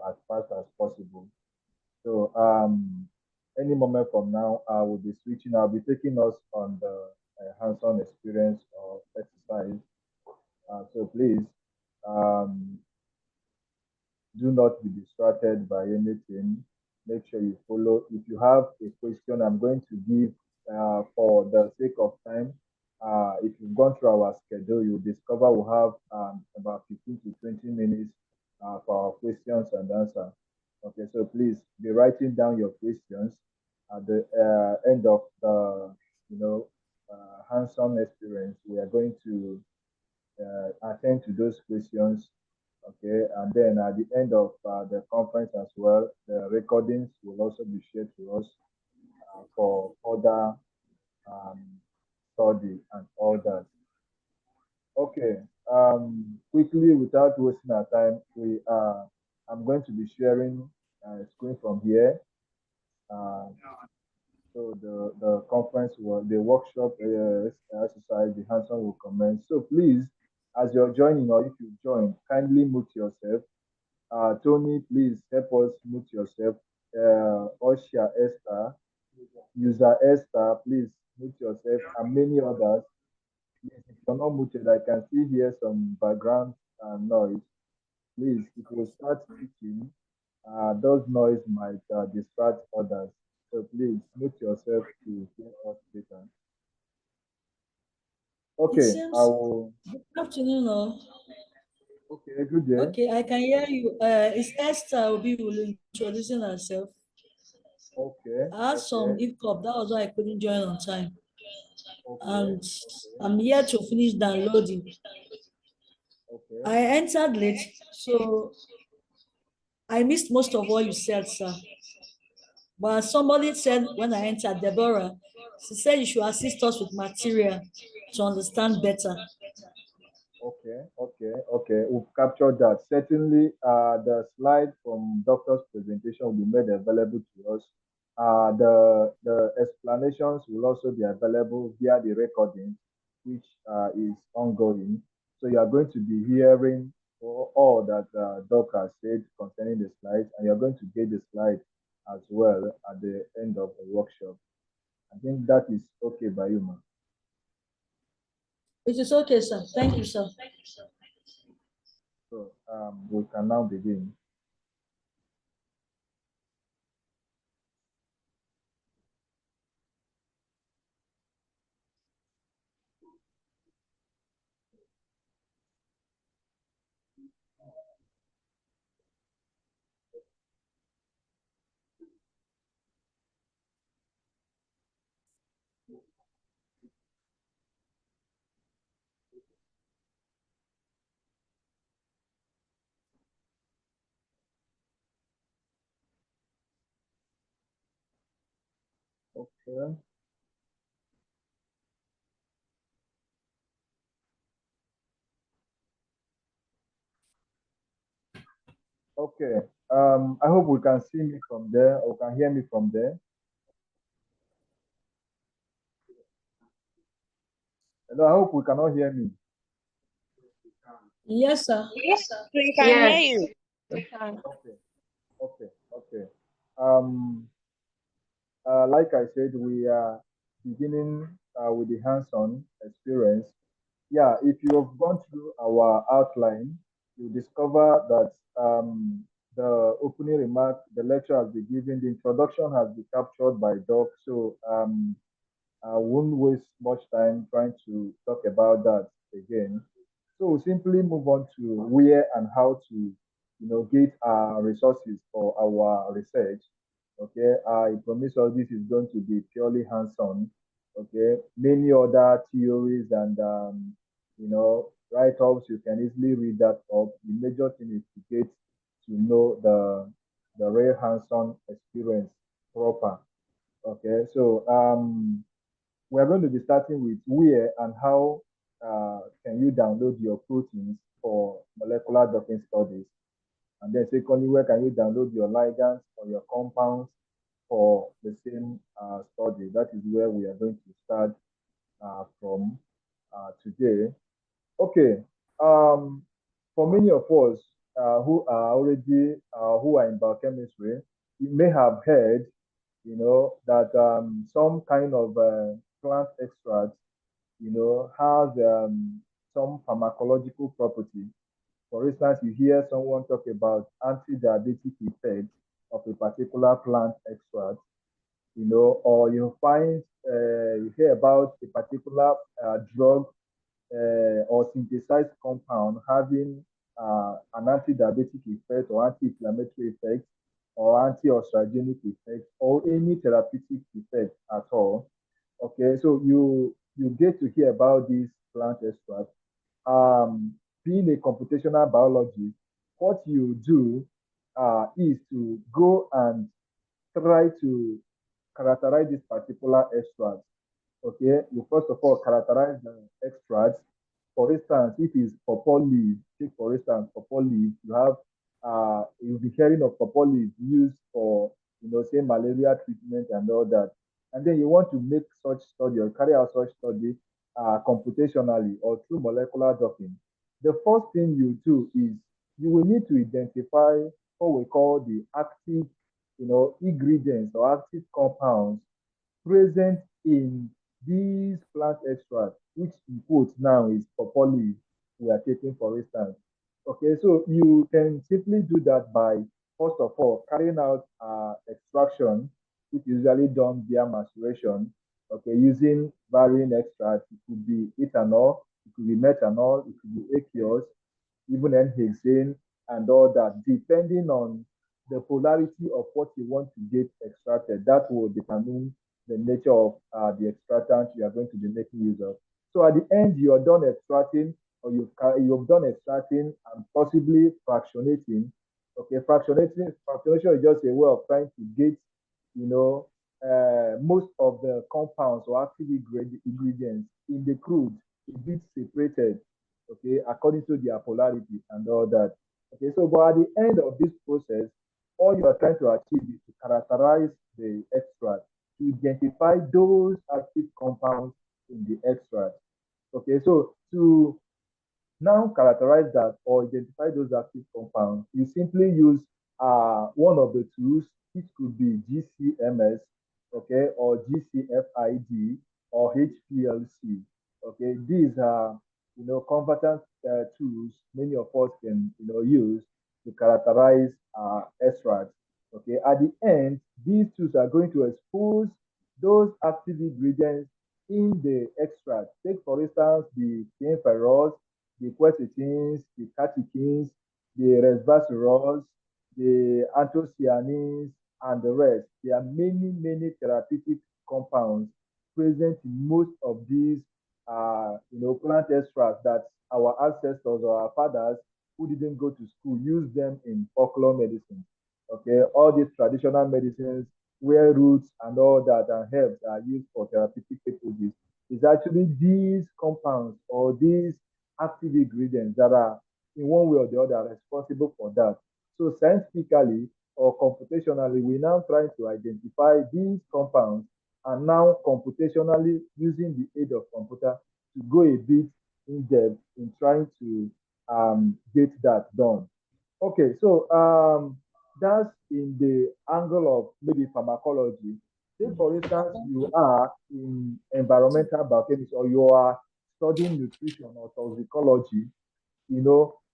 as fast as possible. So any moment from now, I will be switching. I'll be taking us on the hands-on experience or exercise. So please do not be distracted by anything. Make sure you follow. If you have a question, I'm going to give for the sake of time. If you've gone through our schedule, you'll discover we'll have about 15 to 20 minutes for our questions and answers. Okay, so please be writing down your questions at the end of the, hands-on experience. We are going to attend to those questions. Okay, and then at the end of the conference as well, the recordings will also be shared to us for further um, study and all that. Okay, quickly without wasting our time, I'm going to be sharing screen from here. So the conference will, the workshop exercise, the hands-on will commence. So please, as you're joining or if you join, kindly mute yourself. Tony, please help us mute yourself. Osha Esther, user Esther, please mute yourself, and many others. Please, if you're not muted, I can still hear some background noise. Please, if you start speaking, those noise might distract others. So please mute yourself to hear us better. Okay, I will. Good afternoon, all. Okay, good day. Okay, I can hear you. It's Esther Obi will introducing herself. Okay. I had some hiccup. That was why I couldn't join on time. Okay. And I'm here to finish downloading. Okay. I entered late, so I missed most of what you said, sir. But somebody said when I entered, Deborah, she said you should assist us with material to understand better. Okay. We've captured that. Certainly, the slide from doctor's presentation will be made available to us. The explanations will also be available via the recording, which is ongoing. So you are going to be hearing all that Doc has said concerning the slides, and you're going to get the slide as well at the end of the workshop. I think that is okay by you, ma'am. It is okay, sir. Thank you, sir. So we can now begin. Okay. Okay. I hope we can see me from there or can hear me from there. Hello, I hope we cannot hear me. Yes, sir. We can hear you. Okay. Okay. Okay. Like I said, we are beginning with the hands-on experience. Yeah, if you have gone through our outline, you discover that the opening remark, the lecture has been given, the introduction has been captured by Doc. So I won't waste much time trying to talk about that again. So we'll simply move on to where and how to, get our resources for our research. Okay, I promise all this is going to be purely hands-on. Okay, many other theories and write-ups you can easily read that up. The major thing is to get to know the real hands-on experience proper. Okay, so we're going to be starting with where and how can you download your proteins for molecular docking studies. And then secondly, where can you download your ligands or your compounds for the same study? That is where we are going to start from today. Okay. For many of us who are already who are in biochemistry, you may have heard, that some kind of plant extract, has some pharmacological property. For instance, you hear someone talk about anti-diabetic effects of a particular plant extract, or you hear about a particular drug or synthesized compound having an anti-diabetic effect or anti-inflammatory effect or anti-ostrogenic effect or any therapeutic effect at all. Okay, so you get to hear about these plant extracts. Being a computational biologist, what you do is to go and try to characterize this particular extract. Okay, you first of all characterize the extracts. For instance, if it's pawpaw leaf, take for instance pawpaw leaf, you'll be hearing of pawpaw leaf used for say malaria treatment and all that. And then you want to make such study or carry out such study computationally or through molecular docking. The first thing you do is you will need to identify what we call the active, ingredients or active compounds present in these plant extracts, which in quotes now is pawpaw we are taking for instance. Okay, so you can simply do that by, first of all, carrying out extraction, which is usually done via maceration, okay, using varying extracts. It could be ethanol, it could be methanol, it could be aqueous, even N-hexane and all that, depending on the polarity of what you want to get extracted. That will determine the nature of the extractant you are going to be making use of. So at the end, you are done extracting, or you've done extracting and possibly fractionating. Okay, fractionation is just a way of trying to get, most of the compounds or active ingredients in the crude a bit separated, okay, according to their polarity and all that. Okay, so but at the end of this process, all you are trying to achieve is to characterize the extract, to identify those active compounds in the extract. Okay, so to now characterize that or identify those active compounds, you simply use one of the tools, which could be GCMS, okay, or GCFID, or HPLC. Okay, these are competent tools many of us can use to characterize extracts. Okay, at the end, these tools are going to expose those active ingredients in the extract. Take for instance the thienpherols, the quercetins, the catechins, the resveratrols, the anthocyanins, and the rest. There are many therapeutic compounds present in most of these plant extracts that our ancestors or our fathers who didn't go to school use them in folklore medicine. Okay, all these traditional medicines where roots and all that and herbs are used for therapeutic purposes is actually these compounds or these active ingredients that are in one way or the other responsible for that. So scientifically or computationally, we now try to identify these compounds and now computationally using the aid of computer to go a bit in depth in trying to get that done. Okay, so that's in the angle of maybe pharmacology. Say, for instance, you are in environmental biochemistry or you are studying nutrition or toxicology,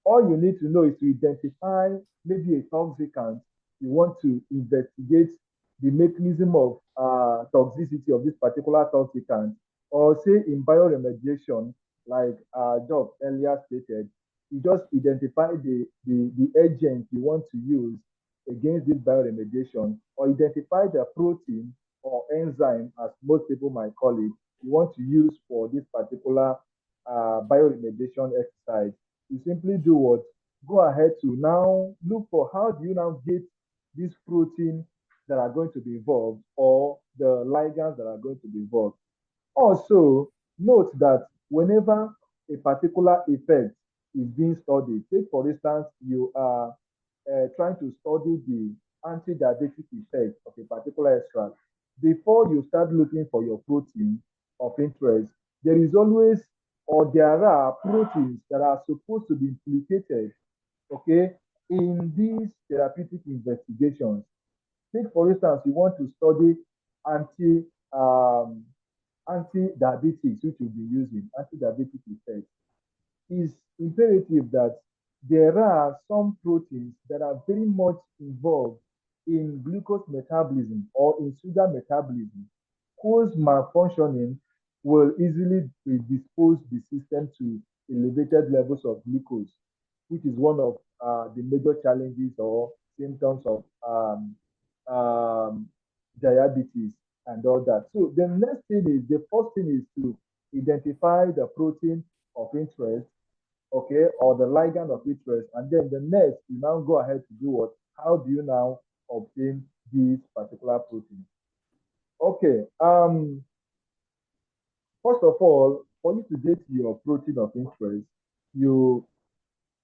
all you need to know is to identify maybe a toxicant. You want to investigate the mechanism of toxicity of this particular toxicant, or say in bioremediation, like Doc earlier stated, you just identify the agent you want to use against this bioremediation, or identify the protein or enzyme, as most people might call it, you want to use for this particular bioremediation exercise. You simply do what? Go ahead to now look for how do you now get these protein that are going to be involved or the ligands that are going to be involved. Also, note that whenever a particular effect is being studied, take for instance, you are trying to study the anti-diabetic effect of a particular extract, before you start looking for your protein of interest, there is always or there are proteins that are supposed to be implicated, okay, in these therapeutic investigations. Take for instance, you want to study anti-diabetics, which you'll be using, anti-diabetic effects. It's imperative that there are some proteins that are very much involved in glucose metabolism or in sugar metabolism, whose malfunctioning will easily predispose the system to elevated levels of glucose, which is one of the major challenges or symptoms of diabetes and all that. So the next thing is, the first thing is to identify the protein of interest, okay, or the ligand of interest, and then the next, you now go ahead to do what? How do you now obtain these particular proteins? Okay, first of all, for you to get your protein of interest, you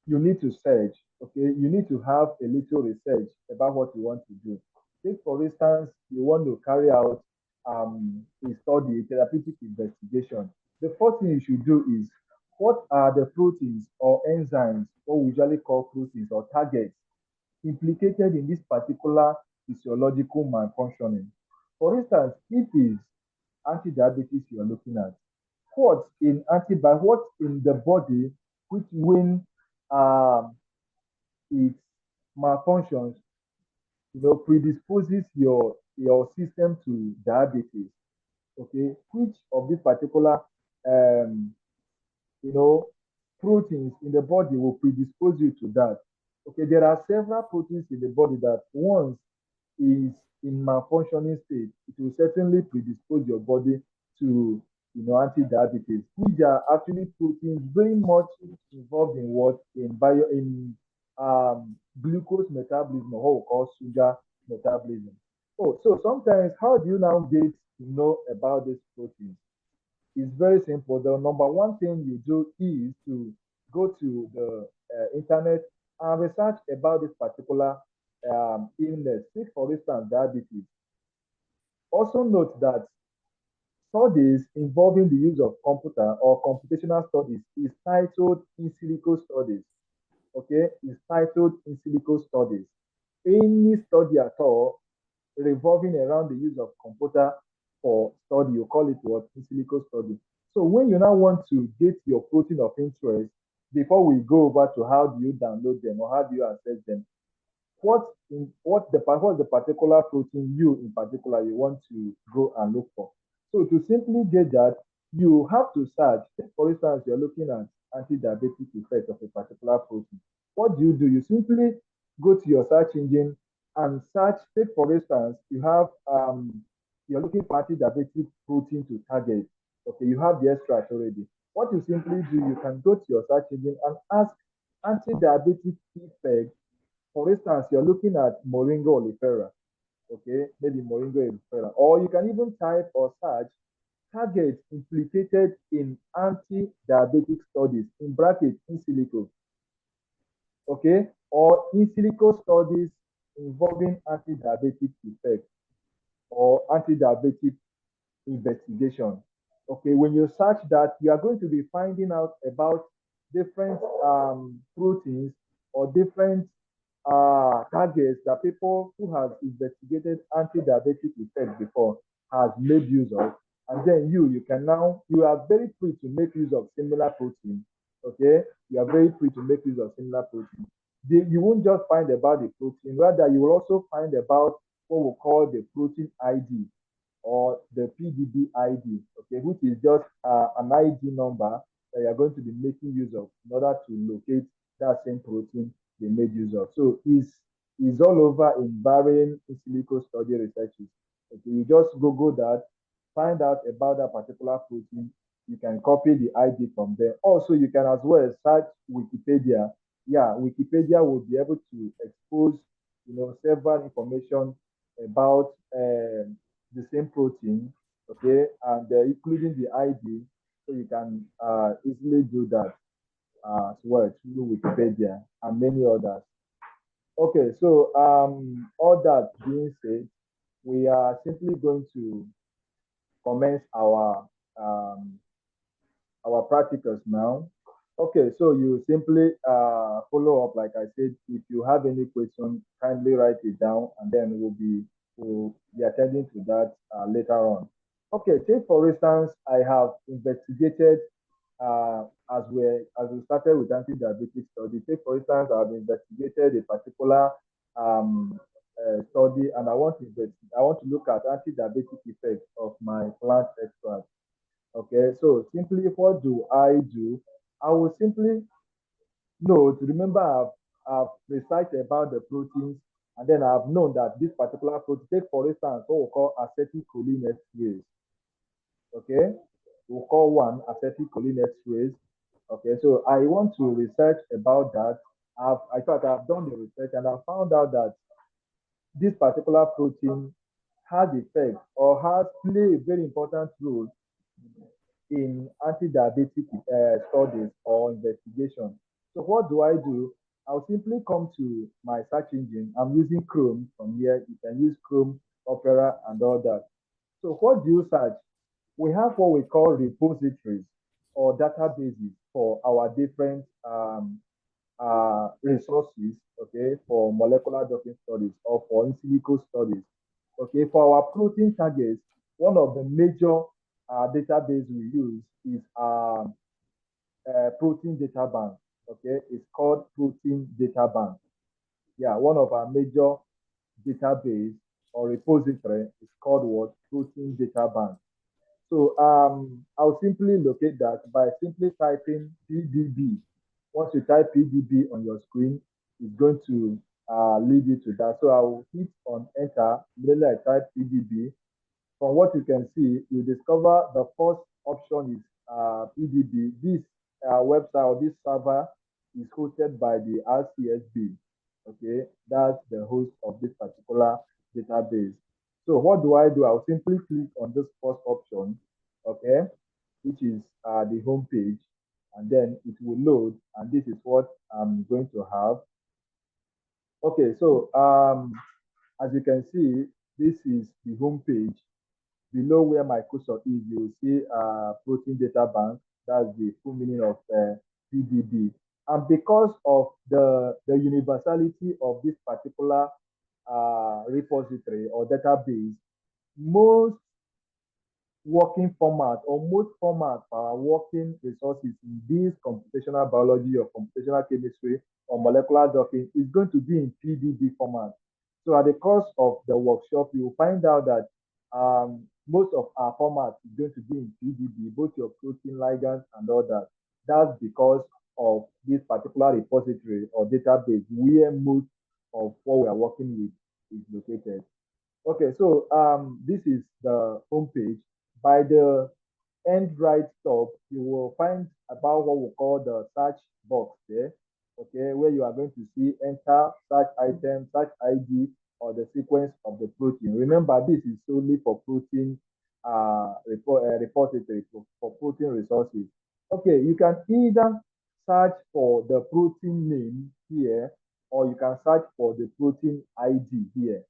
need to search, okay? You need to have a little research about what you want to do. Take, for instance, you want to carry out a study, a therapeutic investigation. The first thing you should do is, what are the proteins or enzymes, what we usually call proteins or targets, implicated in this particular physiological malfunctioning? For instance, if it's anti-diabetes you're looking at, what in the body, which when it malfunctions, predisposes your system to diabetes. Okay, which of these particular proteins in the body will predispose you to that? Okay, there are several proteins in the body that once is in malfunctioning state, it will certainly predispose your body to anti-diabetes, which are actually proteins very much involved in what in glucose metabolism, or what we call sugar metabolism. Oh, so sometimes how do you now get to know about these proteins? It's very simple. The number one thing you do is to go to the internet and research about this particular illness. Take for instance diabetes. Also note that studies involving the use of computer or computational studies is titled in silico studies. Okay, is titled in silico studies. Any study at all revolving around the use of computer for study, you call it what? In silico study. So when you now want to get your protein of interest, before we go over to how do you download them or how do you access them, what's the particular protein you in particular you want to go and look for? So to simply get that, you have to search. For instance, you're looking at anti-diabetic effect of a particular protein. What do? You simply go to your search engine and search. Take for instance, you're looking for anti-diabetic protein to target. Okay, you have the extract already. What you simply do, you can go to your search engine and ask anti-diabetic effect. For instance, you're looking at Moringa oleifera, okay, maybe Moringa oleifera, or you can even type or search targets implicated in anti-diabetic studies, in brackets, in silico, okay, or in silico studies involving anti-diabetic effects or anti-diabetic investigation. Okay, when you search that, you are going to be finding out about different proteins or different targets that people who have investigated anti-diabetic effects before has made use of. And then you are very free to make use of similar protein. Okay, you are very free to make use of similar protein. You won't just find about the protein, rather you will also find about what we call the protein ID or the PDB ID, okay, which is just an ID number that you're going to be making use of in order to locate that same protein they made use of. So it's all over in varying in silico study researches. Okay, you just Google that, find out about that particular protein. You can copy the ID from there. Also, you can as well search Wikipedia. Yeah, Wikipedia will be able to expose, several information about the same protein, okay, and including the ID, so you can easily do that as well through Wikipedia and many others. Okay, so all that being said, we are simply going to commence our practicals now. Okay, so you simply follow up, like I said. If you have any question, kindly write it down, and then we'll be attending to that later on. Okay, take for instance, I have investigated as we started with anti-diabetic study. Take for instance, I've investigated a particular study, and I want to look at anti-diabetic effects of my plant extract. Okay, so simply what do? I will simply know to remember I've recited about the proteins, and then I've known that this particular protein, take for instance, what we call acetylcholinesterase. Okay, we'll call one acetylcholinesterase. Okay, so I want to research about that. I've done the research and I found out that this particular protein has effect or has played a very important role in anti-diabetic studies or investigation. So what do? I'll simply come to my search engine. I'm using Chrome from here. You can use Chrome, Opera, and all that. So what do you search? We have what we call repositories or databases for our different resources, okay, for molecular docking studies or for in silico studies. Okay, for our protein targets, one of the major database we use is Protein Data Bank. Okay, it's called Protein Data Bank. Yeah, one of our major database or repository is called what? Protein Data Bank. So I'll simply locate that by simply typing PDB. Once you type PDB on your screen, it's going to lead you to that. So I will hit on enter. Immediately I type PDB. From what you can see, you discover the first option is PDB. This website or this server is hosted by the RCSB. Okay, that's the host of this particular database. So what do? I'll simply click on this first option, okay, which is the home page, and then it will load, and this is what I'm going to have. Okay, so as you can see, this is the home page. Below where my cursor is, you will see Protein Data Bank. That's the full meaning of PDB. And because of the universality of this particular repository or database, most working format or most format for our working resources in this computational biology or computational chemistry or molecular docking is going to be in PDB format. So at the course of the workshop, you will find out that most of our formats is going to be in PDB, both your protein ligands and all that. That's because of this particular repository or database where most of what we are working with is located. Okay, so this is the homepage. By the end right top, you will find about what we call the search box there, okay, where you are going to see enter search item, search ID, or the sequence of the protein. Remember, this is solely for protein repository, for protein resources. Okay, you can either search for the protein name here, or you can search for the protein ID here.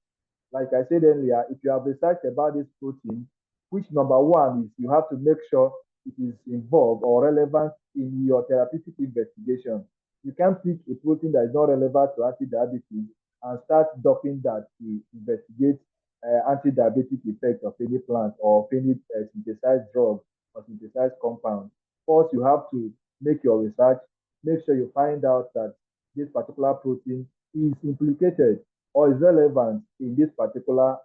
Like I said earlier, if you have researched about this protein, which number one is you have to make sure it is involved or relevant in your therapeutic investigation. You can't pick a protein that is not relevant to anti-diabetes and start docking that to investigate anti-diabetic effect of any plant or of any synthesized drug or synthesized compound. First, you have to make your research, make sure you find out that this particular protein is implicated or is relevant in this particular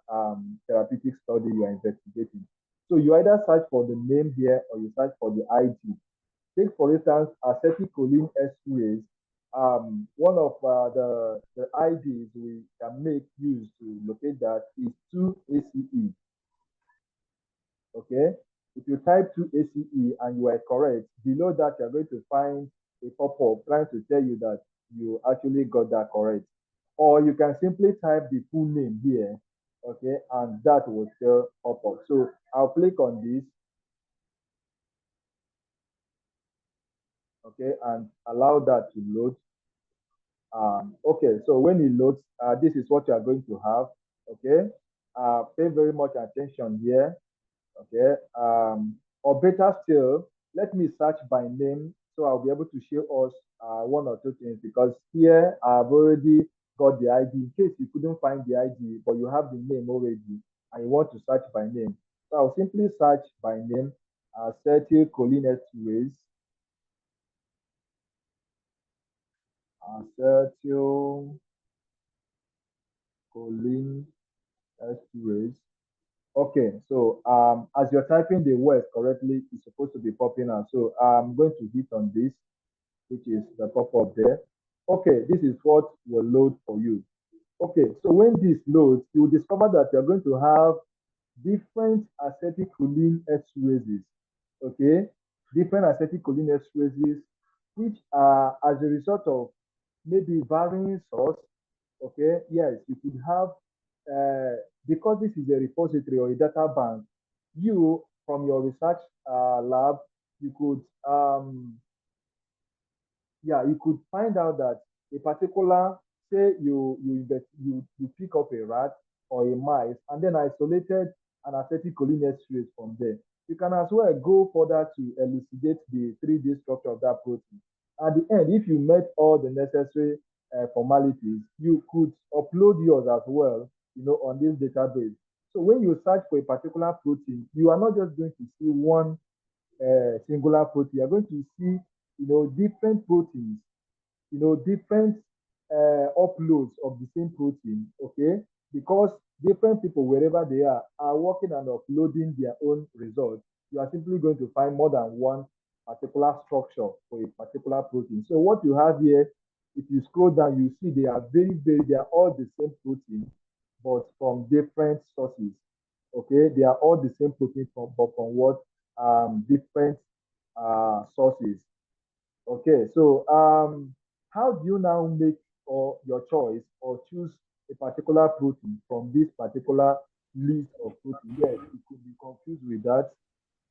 therapeutic study you are investigating. So you either search for the name here or you search for the ID. Take, for instance, acetylcholine esterase. One of the IDs we can make use to locate that is 2-ACE. Okay, if you type 2-ACE and you are correct, below that you're going to find a pop-up trying to tell you that you actually got that correct. Or you can simply type the full name here, okay, and that will still pop up. So I'll click on this, okay, and allow that to load. Okay, so when it loads, this is what you are going to have, okay. Pay very much attention here, okay. Or better still, let me search by name so I'll be able to show us one or two things, because here I've already got the ID in case you couldn't find the ID, but you have the name already and you want to search by name. So I'll simply search by name, acetylcholine esterase, acetylcholine esterase. Okay, so as you're typing the words correctly, it's supposed to be popping out. So I'm going to hit on this, which is the pop-up there. Okay, this is what will load for you. Okay, so when this loads, you'll discover that you're going to have different acetylcholine esterases. Okay, different acetylcholine esterases, which are as a result of maybe varying source. Okay, yes, you could have because this is a repository or a data bank, you from your research lab, you could you could find out that a particular, say you pick up a rat or a mice and then isolated an acetylcholine esterase from there. You can as well go further to elucidate the 3D structure of that protein. At the end, if you met all the necessary formalities, you could upload yours as well, on this database. So when you search for a particular protein, you are not just going to see one singular protein. You're going to see, different proteins, different uploads of the same protein, okay? Because different people, wherever they are working and uploading their own results. You are simply going to find more than one particular structure for a particular protein. So what you have here, if you scroll down, you see they are they are all the same protein, but from different sources. Okay, they are all the same protein but from what different sources. Okay, so how do you now make your choice or choose a particular protein from this particular list of proteins? Yes, you could be confused with that.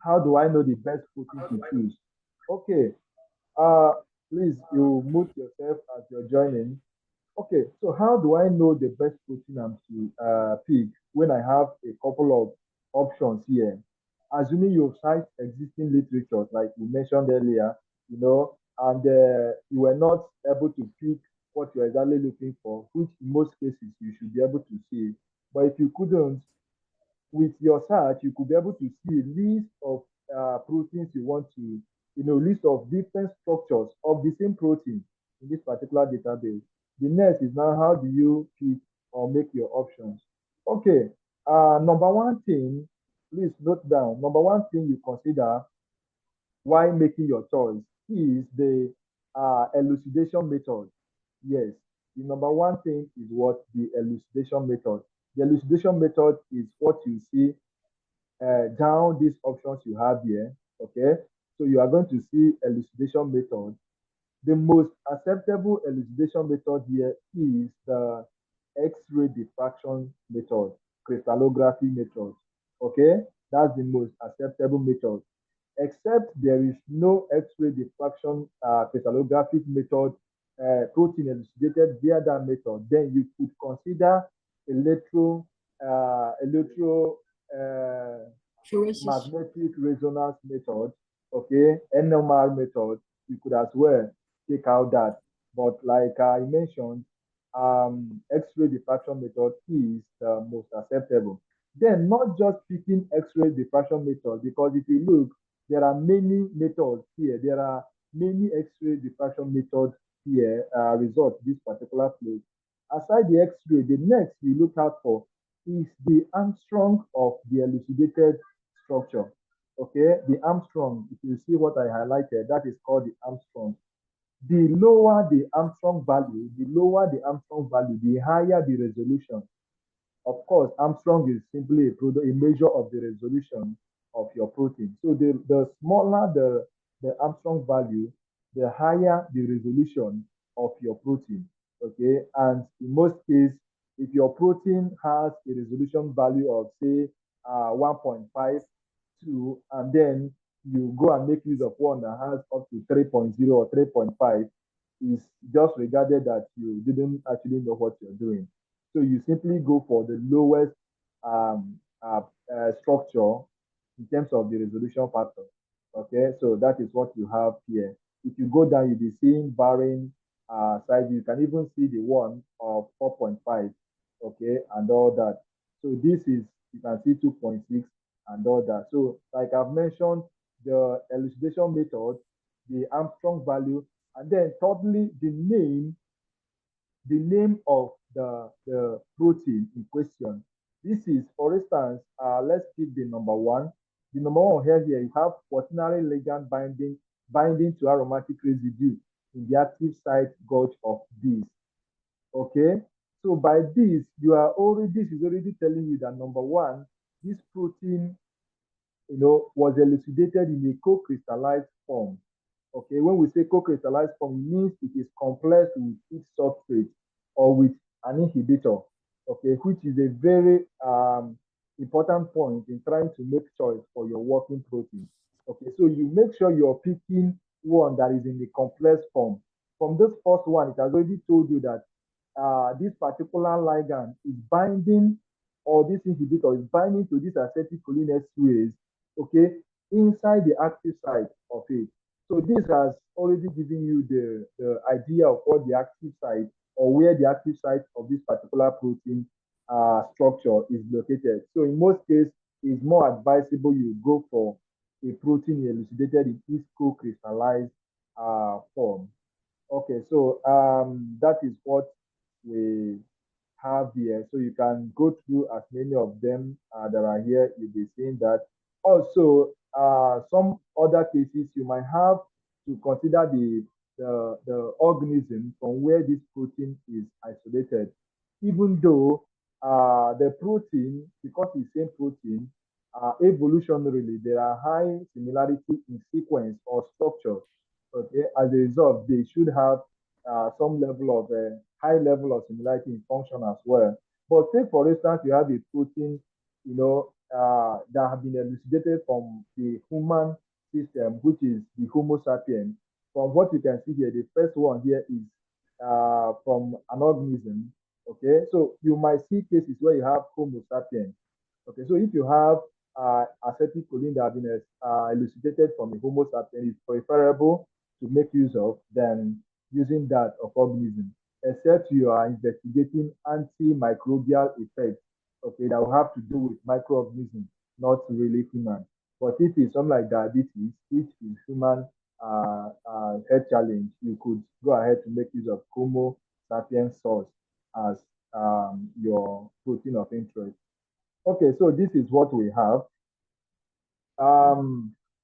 How do I know the best protein to choose? Okay, please, you mute yourself as you're joining. Okay, so how do I know the best protein I'm to pick when I have a couple of options here? Assuming you've cited existing literatures like we mentioned earlier, and you were not able to pick what you're exactly looking for, which in most cases you should be able to see. But if you couldn't, with your search, you could be able to see a list of proteins you want to, list of different structures of the same protein in this particular database. The next is now, how do you pick or make your options? Okay, number one thing, please note down, number one thing you consider while making your choice is the elucidation method. Yes, the number one thing is what? The elucidation method. The elucidation method is what you see down these options you have here. Okay, so you are going to see elucidation method. The most acceptable elucidation method here is the X-ray diffraction method, crystallography method. Okay, that's the most acceptable method. Except there is no X-ray diffraction crystallographic method protein elucidated via that method, then you could consider electro magnetic resonance method, okay, NMR method. You could as well take out that. But like I mentioned, X-ray diffraction method is the most acceptable. Then not just picking X-ray diffraction method, because if you look, there are many methods here. There are many X-ray diffraction methods here, result this particular place. Aside the X-ray, the next you look out for is the Armstrong of the elucidated structure. Okay, the Armstrong, if you see what I highlighted, that is called the Armstrong. The lower the Armstrong value, the higher the resolution. Of course, Armstrong is simply a measure of the resolution of your protein. So the smaller the Armstrong value, the higher the resolution of your protein. Okay, and in most cases, if your protein has a resolution value of say 1.52, and then you go and make use of one that has up to 3.0 or 3.5, is just regarded that you didn't actually know what you're doing. So you simply go for the lowest structure in terms of the resolution factor. Okay, so that is what you have here. If you go down, you'll be seeing varying size. You can even see the one of 4.5, okay, and all that. So this is, you can see 2.6 and all that. So like I've mentioned, the elucidation method, the Armstrong value, and then thirdly, the name of the protein in question. This is, for instance, let's pick the number one. The number one here, you have quaternary ligand binding to aromatic residue in the active site gauge of this. Okay, so by this, this is already telling you that number one, this protein, was elucidated in a co-crystallized form. Okay, when we say co-crystallized form, it means it is complex with its substrate or with an inhibitor, okay, which is a very important point in trying to make choice for your working protein. Okay, so you make sure you're picking one that is in the complex form. From this first one, it has already told you that this particular ligand is binding, or this inhibitor is binding to this acetylcholinesterase, okay, inside the active site of it. So this has already given you the idea of what the active site, or where the active site of this particular protein structure is located. So in most cases, it's more advisable you go for a protein elucidated in its co-crystallized form. Okay, so that is what we have here. So you can go through as many of them that are here. You'll be seeing that. Also, some other cases you might have to consider the organism from where this protein is isolated. Even though the protein, because it's the same protein, evolutionarily, there are high similarity in sequence or structure. Okay, as a result, they should have some level of high level of similarity in function as well. But say, for instance, you have a protein, that have been elucidated from the human system, which is the Homo sapiens. From what you can see here, the first one here is from an organism. Okay, so you might see cases where you have Homo sapiens. Okay, so if you have acetylcholine that have been elucidated from a Homo sapiens, it's preferable to make use of than using that of organism, except you are investigating antimicrobial effects okay, that will have to do with microorganisms, not really human. But if it's something like diabetes, which is human health challenge, you could go ahead to make use of Homo sapiens source as your protein of interest. Okay, so this is what we have.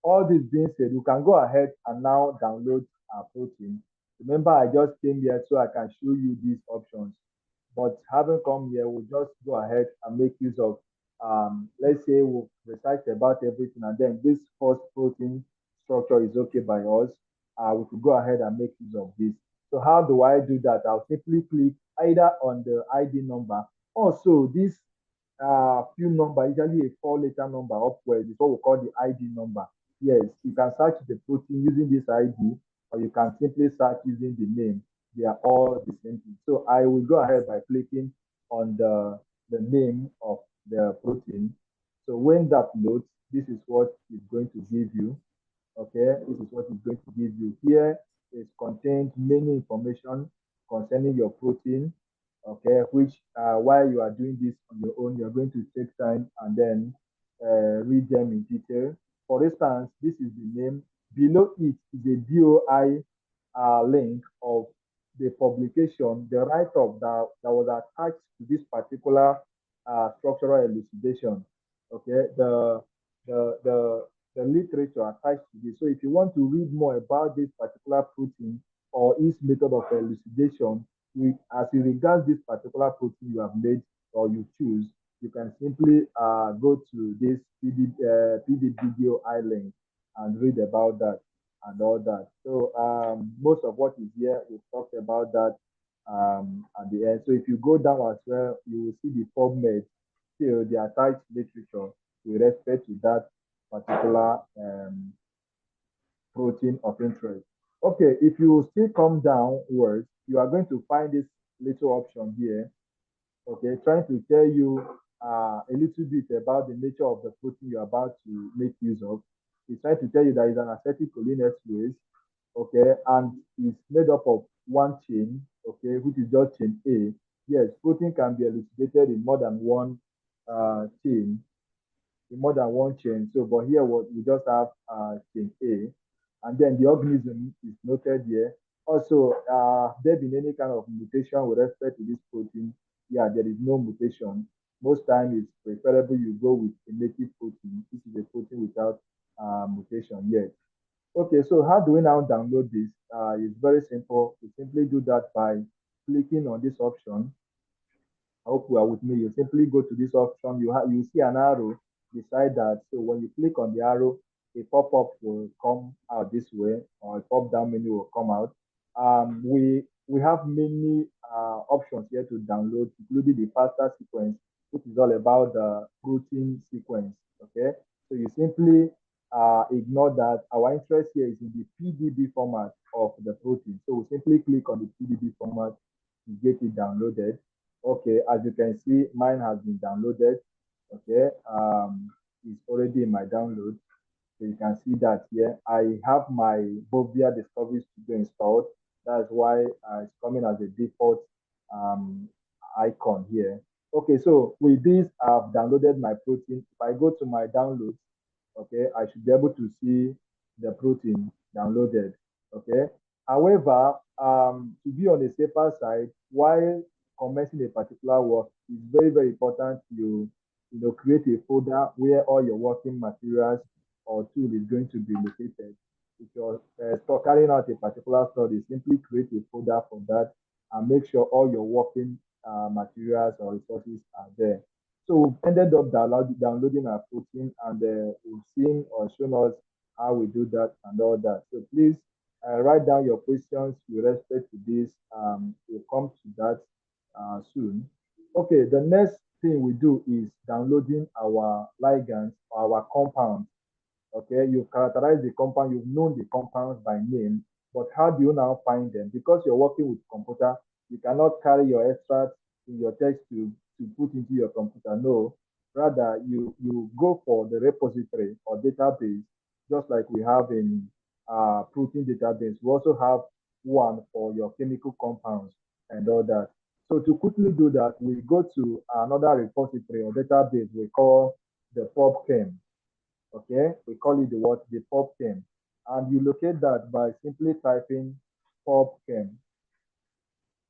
All this being said, you can go ahead and now download our protein. Remember, I just came here so I can show you these options. But having come here, we'll just go ahead and make use of, let's say we'll research about everything, and then this first protein structure is okay by us. We could go ahead and make use of this. So how do I do that? I'll simply click either on the ID number. Also, this few number, usually a 4-letter number upwards, is what we call the ID number. Yes, you can search the protein using this ID, or you can simply search using the name. They are all the same thing. So I will go ahead by clicking on the name of the protein. So when that loads, this is what it's going to give you. Okay, this is what it's going to give you. Here is contains many information concerning your protein, okay, which while you are doing this on your own, you're going to take time and then read them in detail. For instance, this is the name. Below it is a DOI link of the publication, the write-up that was attached to this particular structural elucidation. Okay, the literature attached to this. So if you want to read more about this particular protein or its method of elucidation, as it regards this particular protein you have made or you choose, you can simply go to this PDBDOI link and read about that and all that. So most of what is here, we've talked about that at the end. So if you go down as well, you will see the PubMed, still the attached literature with respect to that particular protein of interest. Okay, if you still come downwards, you are going to find this little option here, okay, trying to tell you a little bit about the nature of the protein you're about to make use of. It's trying to tell you that it's an acetylcholinesterase, okay, and it's made up of one chain, okay, which is just chain A. Yes, protein can be elucidated in more than one chain, in more than one chain. So, but here what we just have chain A, and then the organism is noted here. Also, there been any kind of mutation with respect to this protein? Yeah, there is no mutation. Most time it's preferable you go with a native protein, which is a protein without mutation yet. Okay, so how do we now download this? It's very simple. You simply do that by clicking on this option. I hope you are with me. You simply go to this option. You see an arrow beside that. So when you click on the arrow, a pop-up will come out this way, or a pop-down menu will come out. We have many options here to download, including the FASTA sequence, which is all about the protein sequence. Okay, so you simply ignore that. Our interest here is in the PDB format of the protein. So we simply click on the PDB format to get it downloaded. Okay, as you can see, mine has been downloaded. Okay, it's already in my download. So you can see that here. I have my Bovia Discovery Studio installed. That's why it's coming as a default icon here. Okay, so with this, I've downloaded my protein. If I go to my downloads, okay, I should be able to see the protein downloaded. Okay. However, to be on the safer side, while commencing a particular work, it's very, very important you create a folder where all your working materials or tool is going to be located. If you're carrying out a particular study, simply create a folder for that and make sure all your working materials or resources are there. So we've ended up downloading our protein, and we've seen or shown us how we do that and all that. So please write down your questions with respect to this. We'll come to that soon. Okay, the next thing we do is downloading our ligands, our compounds. Okay, you've characterized the compound, you've known the compounds by name, but how do you now find them? Because you're working with computer, you cannot carry your extracts in your text to put into your computer. No, rather you go for the repository or database, just like we have in protein database. We also have one for your chemical compounds and all that. So to quickly do that, we go to another repository or database we call the PubChem. Okay, we call it the PubChem, and you locate that by simply typing PubChem.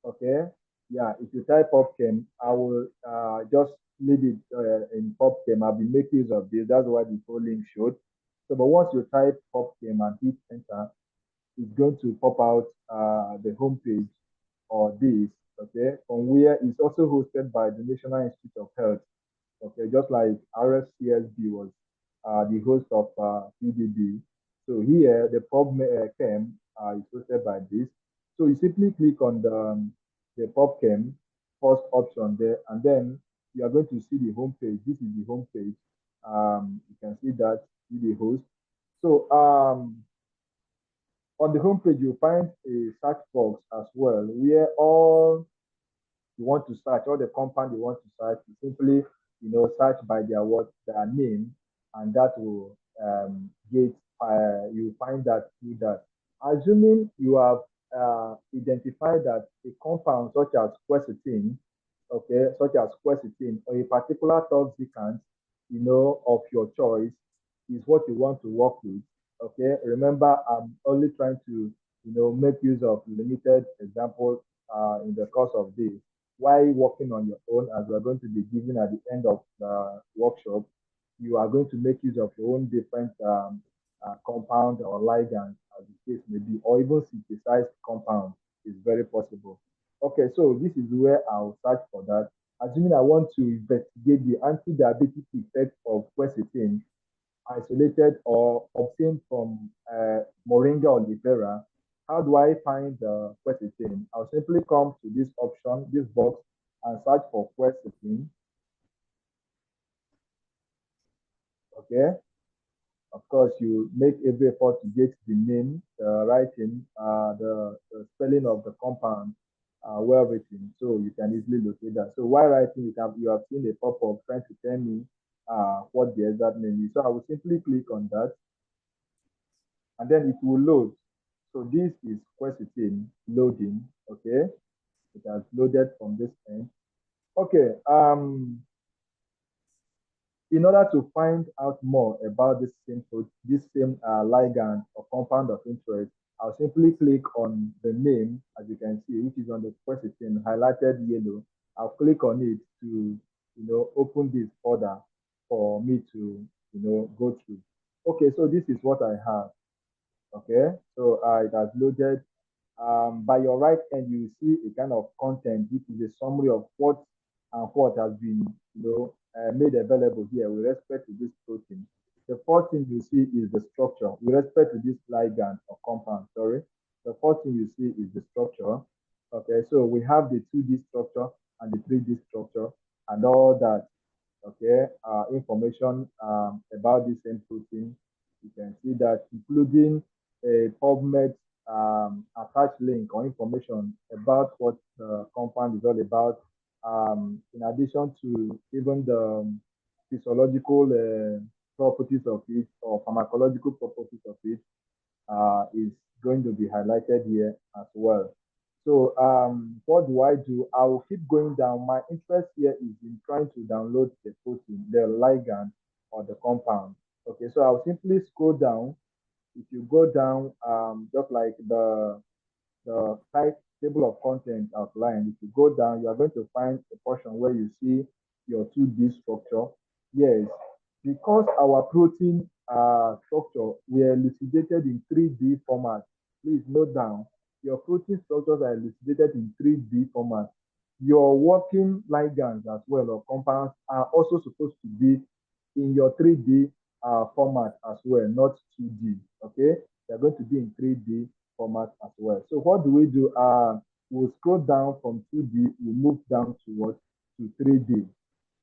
Okay, yeah, if you type PubChem, I will just leave it in PubChem. I'll be making use of this. That's why the whole link showed. So, but once you type PubChem and hit enter, it's going to pop out the homepage or this, okay, from where it's also hosted by the National Institute of Health, okay, just like RFCSB was the host of PDB. So here, the PubChem is hosted by this. So you simply click on the PubChem first option there, and then you are going to see the homepage. This is the homepage. You can see that, see the host. So on the homepage, you'll find a search box as well, where all you want to search, all the compound you want to search, you simply, search by their name, and that will get, you find that through that. Assuming you have identified that a compound such as quercetin, okay, such as quercetin, or a particular toxicant, of your choice is what you want to work with. Okay, remember, I'm only trying to, make use of limited example in the course of this. While working on your own, as we're going to be given at the end of the workshop, you are going to make use of your own different compound or ligand, as the case may be, or even synthesized compound is very possible. Okay, so this is where I'll search for that. Assuming I want to investigate the anti-diabetic effect of quercetin, isolated or obtained from Moringa oleifera, how do I find the quercetin? I'll simply come to this option, this box, and search for quercetin. Okay. Of course, you make every effort to get the name, the writing, the spelling of the compound well written, so you can easily locate that. So while writing, you have seen a pop-up trying to tell me what the exact name is. So I will simply click on that, and then it will load. So this is quercetin loading. Okay, it has loaded from this end. Okay. In order to find out more about this same ligand or compound of interest, I'll simply click on the name, as you can see, which is on the quercetin highlighted yellow. I'll click on it to, open this folder for me to, go through. Okay, so this is what I have. Okay, so it has loaded. By your right end, you see a kind of content, which is a summary of what has been, made available here with respect to this protein. The first thing you see is the structure with respect to this ligand or compound. Sorry, the first thing you see is the structure. Okay, so we have the 2D structure and the 3D structure and all that. Okay, information about the same protein. You can see that, including a PubMed attached link or information about what the compound is all about, in addition to even the physiological properties of it or pharmacological properties of it, is going to be highlighted here as well. So what do? I will keep going down. My interest here is in trying to download the protein, the ligand or the compound. Okay, so I'll simply scroll down. If you go down, just like the type table of contents outlined, if you go down, you are going to find a portion where you see your 2D structure. Yes, because our protein structure were elucidated in 3D format. Please note down, your protein structures are elucidated in 3D format. Your working ligands as well or compounds are also supposed to be in your 3D format as well, not 2D. Okay, they're going to be in 3D format as well. So what do? We'll scroll down from 2D, we move down to what? To 3D.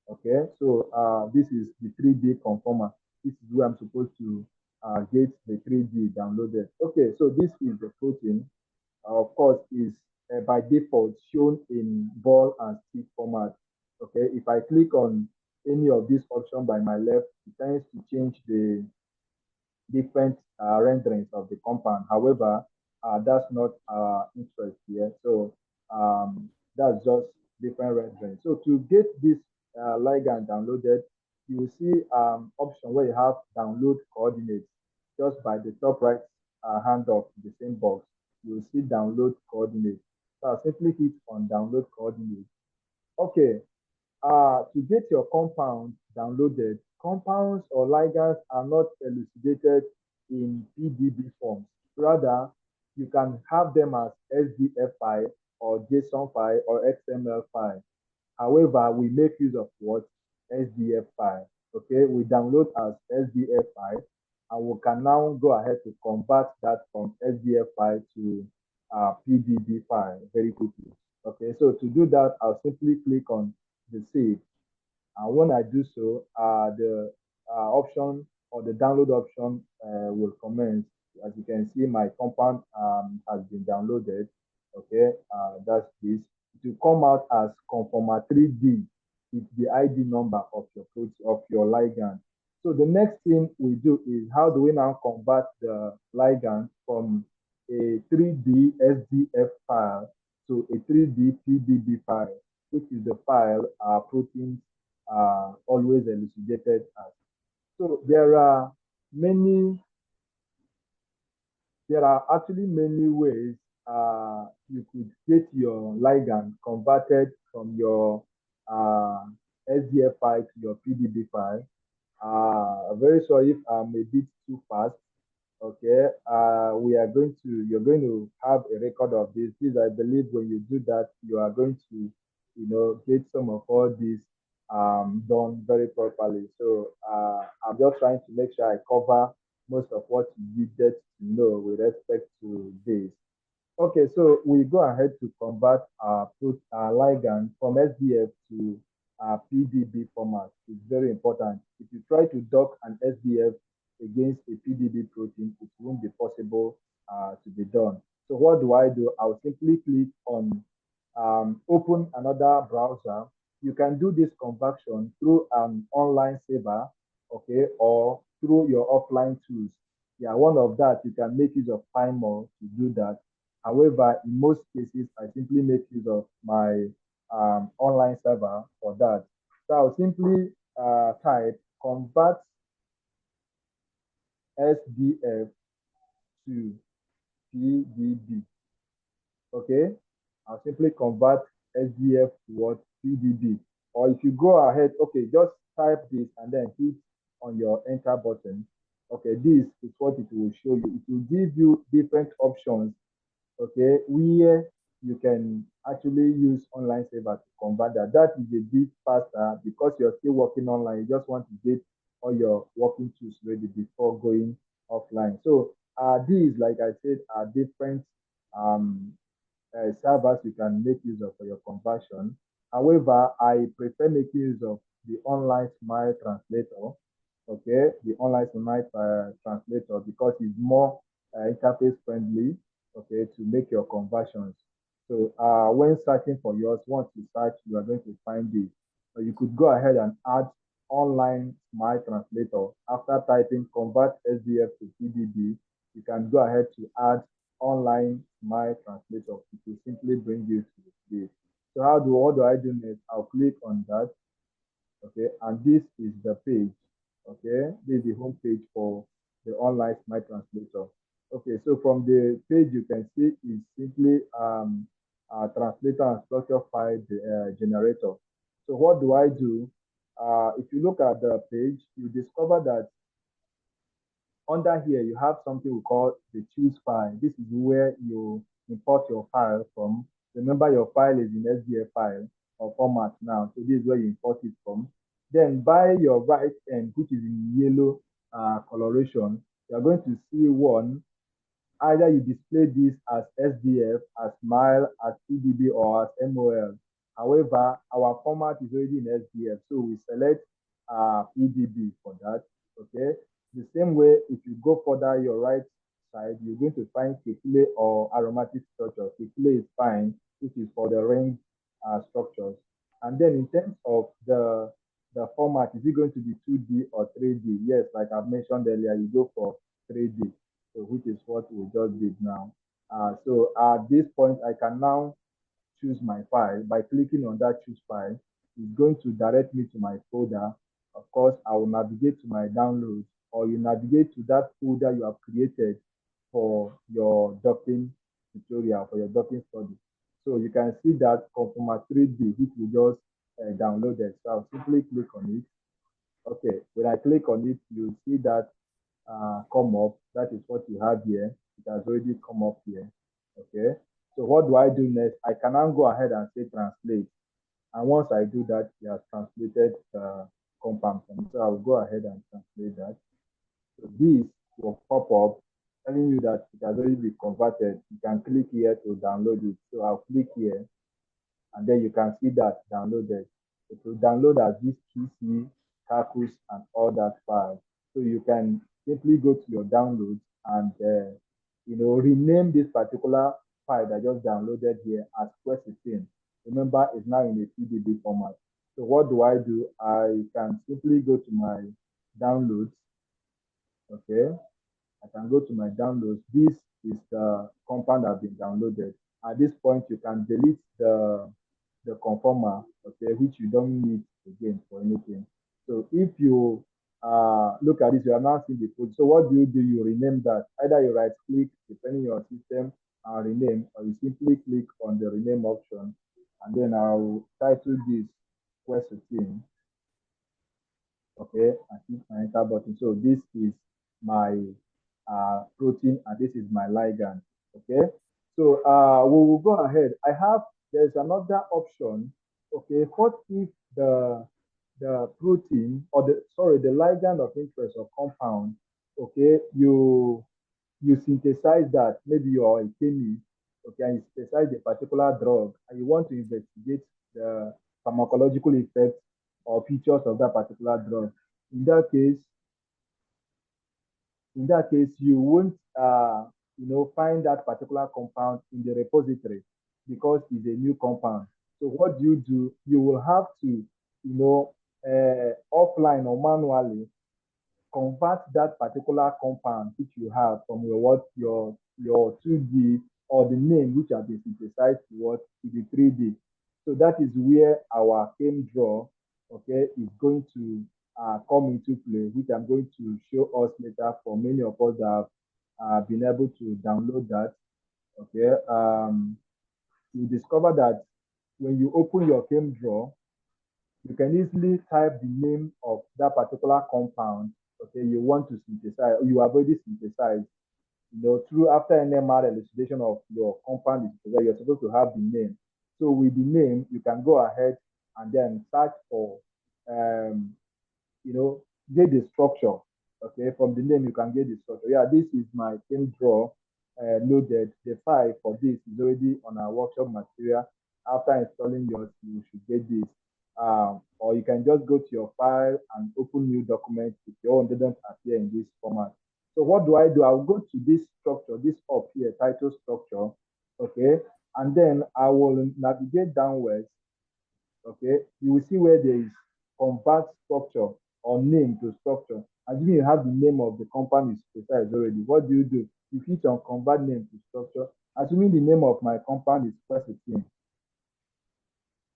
Okay, so this is the 3D conformer. This is where I'm supposed to get the 3D downloaded. Okay, so this is the protein. Of course, is by default shown in ball and stick format. Okay, if I click on any of these options by my left, it tends to change the different renderings of the compound. However, that's not our interest here. So that's just different renderings. So to get this ligand downloaded, you will see option where you have download coordinates. Just by the top right hand of the same box, you will see download coordinates. So I'll simply hit on download coordinates. Okay, to get your compound downloaded, compounds or ligands are not elucidated in PDB forms. Rather, you can have them as SDF file or JSON file or XML file. However, we make use of what? SDF file. Okay, we download as SDF file, and we can now go ahead to convert that from SDF file to PDB file very quickly. Okay, so to do that, I'll simply click on the save. And when I do so, the option or the download option will commence. As you can see, my compound has been downloaded. Okay, that's this. It will come out as conformer3D. It's the ID number of your ligand. So the next thing we do is how do we now convert the ligand from a 3D SDF file to a 3D PDB file, which is the file proteins are always elucidated as. So there are actually many ways you could get your ligand converted from your SDF file to your PDB file. Very sorry if I'm a bit too fast. Okay, you're going to have a record of this. Please, I believe when you do that, you are going to, get some of all these done very properly. So I'm just trying to make sure I cover most of what you needed to know with respect to this. Okay, so we go ahead to convert our ligand from SDF to PDB format. It's very important. If you try to dock an SDF against a PDB protein, it won't be possible to be done. So what do? I'll simply click on open another browser. You can do this conversion through an online saver, okay, or through your offline tools. Yeah, one of that, you can make use of PyMore to do that. However, in most cases, I simply make use of my online server for that. So I'll simply type convert SDF to PDB. Okay, I'll simply convert SDF to what? PDB. Or if you go ahead, okay, just type this and then hit on your enter button. Okay, this is what it will show you. It will give you different options, okay, where you can actually use online saver to convert that. That is a bit faster because you're still working online. You just want to get all your working tools ready before going offline. So these, like I said, are different servers you can make use of for your conversion. However, I prefer making use of the online Smile translator. Okay, the online Smile translator because it's more interface friendly. Okay, to make your conversions. So when searching for yours, once you search, you are going to find this. So you could go ahead and add online Smile translator. After typing convert SDF to PDB, you can go ahead to add online Smile translator. It will simply bring you to this. So what do I do next? I'll click on that. Okay, and this is the page. Okay, this is the home page for the online Smile translator. Okay, so from the page you can see is simply translator and structure file generator. So what do I do? If you look at the page, you discover that under here you have something we call the choose file. This is where you import your file from. Remember, your file is in SDF file or format now. So this is where you import it from. Then by your right end, which is in yellow coloration, you're going to see one. Either you display this as SDF, as Smile, as PDB, or as MOL. However, our format is already in SDF, so we select PDB for that. Okay. The same way, if you go further your right side, you're going to find Kekule or aromatic structure. Kekule is fine, which is for the ring structures. And then in terms of the format, is it going to be 2D or 3D? Yes, like I've mentioned earlier, you go for 3D. So which is what we just did now. So at this point, I can now choose my file. By clicking on that choose file, it's going to direct me to my folder. Of course, I will navigate to my downloads, or you navigate to that folder you have created for your docking tutorial, for your docking study. So you can see that Conforma 3D, which we just downloaded. So I'll simply click on it. Okay, when I click on it, you'll see that come up. That is what you have here. It has already come up here. Okay, so what do I do next? I can now go ahead and say translate. And once I do that, it has translated the compound. So I'll go ahead and translate that. So this will pop up telling you that it has already been converted. You can click here to download it. So I'll click here, and then you can see that downloaded. It will download as this PC, Kakus, and all that file. So you can simply go to your downloads and rename this particular file that I just downloaded here as Quercetin. Remember, it's now in a PDB format. So what do? I can simply go to my downloads. Okay, I can go to my downloads. This is the compound that has been downloaded. At this point, you can delete the conformer, okay, which you don't need again for anything. So if you look at this, you are now seeing the code. So what do? You rename that. Either you right click, depending on your system, and rename, or you simply click on the rename option, and then I'll title this Quercetin. Okay, I click my enter button. So this is my protein, and this is my ligand. Okay, so we will go ahead. There's another option. Okay, what if the protein, or the ligand of interest or compound, okay, you synthesize that. Maybe you are a chemist, okay, and you synthesize a particular drug, and you want to investigate the pharmacological effects or features of that particular drug. In that case, you won't find that particular compound in the repository because it's a new compound. So what do? You will have to, offline or manually convert that particular compound which you have from your 2D, or the name which has been synthesized to the 3D. So that is where our ChemDraw, okay, is going to come into play, which I'm going to show us later for many of us that have been able to download that. Okay, you discover that when you open your ChemDraw, you can easily type the name of that particular compound, okay, you want to synthesize, or you have already synthesized. Through after NMR elucidation of your compound, you're supposed to have the name. So with the name, you can go ahead and then search for, get the structure. Okay, from the name, you can get the structure. Yeah, this is my ChemDraw loaded. The file for this is already on our workshop material. After installing yours, you should get this. Or you can just go to your file and open new document if your own didn't appear in this format. So what do? I'll go to this structure, this up here, title structure, okay, and then I will navigate downwards, okay. You will see where there is convert structure or name to structure. Assuming you have the name of the compound is specified already, what do? You click on convert name to structure. Assuming the name of my compound is Quercetin.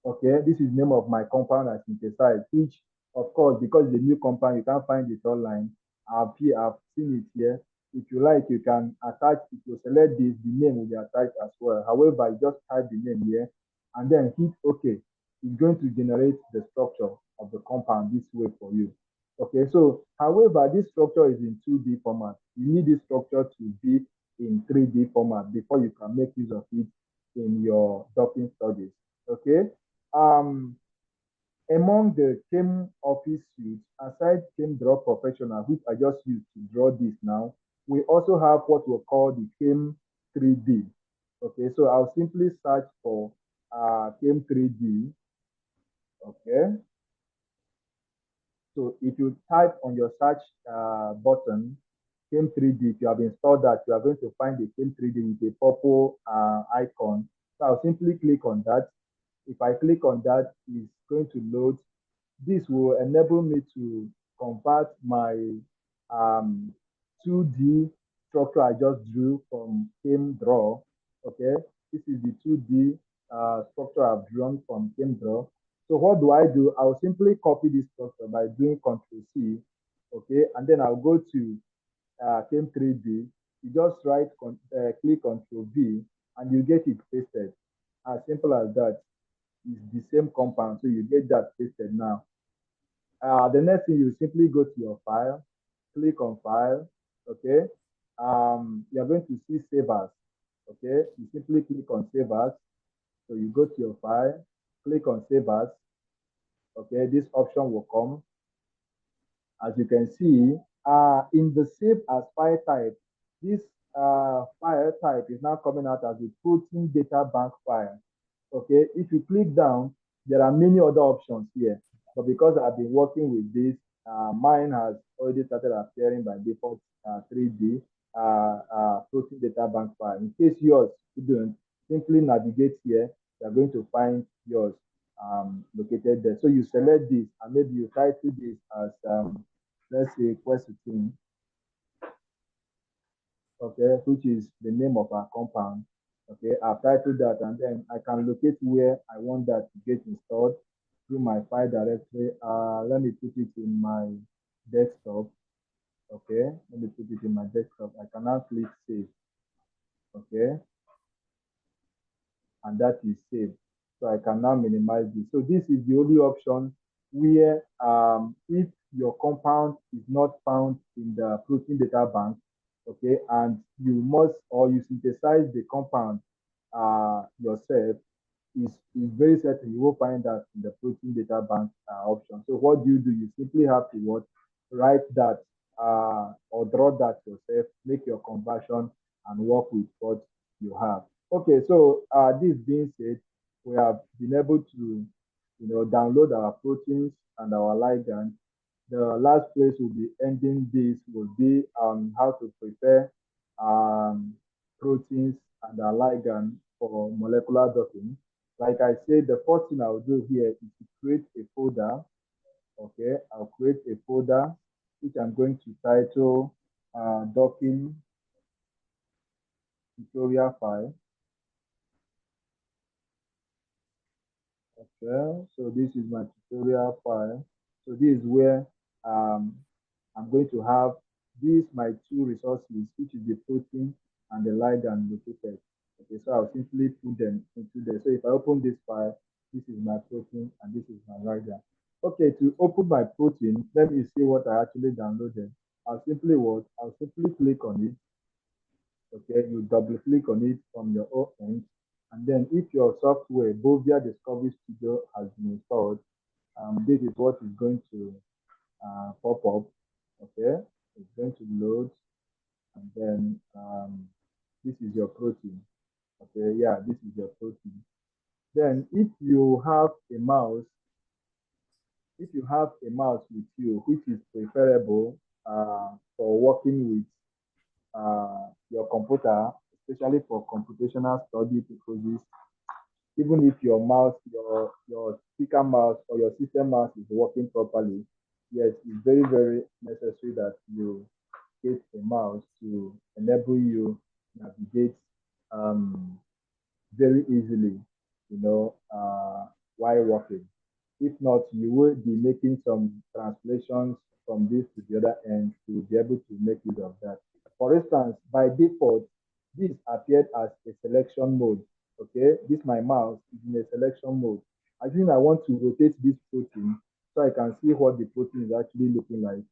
Okay, this is the name of my compound I synthesized, which, of course, because it's a new compound, you can't find it online. I've seen it here. If you like, you can attach, if you select this, the name will be attached as well. However, you just type the name here and then hit OK. It's going to generate the structure of the compound this way for you. Okay, so however, this structure is in 2D format. You need this structure to be in 3D format before you can make use of it in your docking studies. Okay. Among the Chem Office suites, aside ChemDraw Professional, which I just used to draw this now, we also have what we call the Chem 3D. Okay, so I'll simply search for Chem 3D. Okay. So if you type on your search button, Chem 3D, if you have installed that, you are going to find the Chem 3D with a purple icon. So I'll simply click on that. If I click on that, it's going to load. This will enable me to convert my 2D structure I just drew from ChemDraw. Okay, this is the 2D structure I've drawn from CameDraw. So what do? I'll simply copy this structure by doing Control C, okay, and then I'll go to Came3D. You just click Control V, and you get it pasted. As simple as that. It's the same compound, so you get that pasted now. The next thing, you simply go to your file, click on File, okay. You're going to see Save As, okay. You simply click on Save As. So you go to your file, click on Save As, okay. This option will come. As you can see, in the Save As file type, this file type is now coming out as a protein data bank file. Okay, if you click down, there are many other options here. But because I've been working with this, mine has already started appearing by default 3D protein data bank file. In case yours couldn't, simply navigate here. You're going to find yours located there. So you select this, and maybe you title this as let's say quercetin, okay, which is the name of our compound. Okay, I've titled that, and then I can locate where I want that to get installed through my file directory. Let me put it in my desktop. Okay, let me put it in my desktop. I can now click save. Okay, and that is saved. So I can now minimize this. So this is the only option where if your compound is not found in the protein data bank, okay, and you must, or you synthesize the compound yourself, is very certain you will find that in the protein data bank option. So what do? You simply have to write that or draw that yourself, make your conversion, and work with what you have. Okay, so this being said, we have been able to download our proteins and our ligand. The last place we'll be ending this will be how to prepare proteins and our ligand for molecular docking. Like I said, the first thing I'll do here is to create a folder. Okay, I'll create a folder which I'm going to title docking tutorial file. Okay, so this is my tutorial file. So this is where I'm going to have these my two resources, which is the protein and the ligand located. Okay, so I'll simply put them into there. So if I open this file, this is my protein and this is my ligand. Okay, to open my protein, let me see what I actually downloaded. I'll simply click on it. Okay, you double click on it from your own end. And then if your software, Bovia Discovery Studio, has been installed, this is what is going to pop up. Okay, it's going to load, and then this is your protein. Okay, yeah, this is your protein. Then if you have a mouse, with you, which is preferable for working with your computer, especially for computational study purposes, even if your mouse, your speaker mouse or your system mouse is working properly, yes, it's very, very necessary that you get a mouse to enable you navigate very easily, while working. If not, you will be making some translations from this to the other end to be able to make use of that. For instance, by default, this appeared as a selection mode. Okay, this my mouse is in a selection mode. I think I want to rotate this protein so I can see what the protein is actually looking like.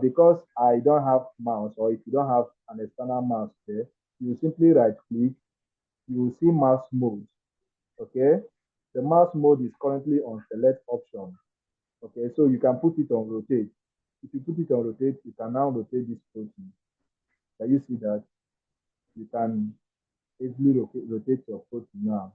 Because I don't have mouse, or if you don't have an external mouse there, you simply right click, you will see mouse mode. Okay, the mouse mode is currently on select option. Okay, so you can put it on rotate. If you put it on rotate, you can now rotate this protein. Can you see that? You can easily rotate your protein now.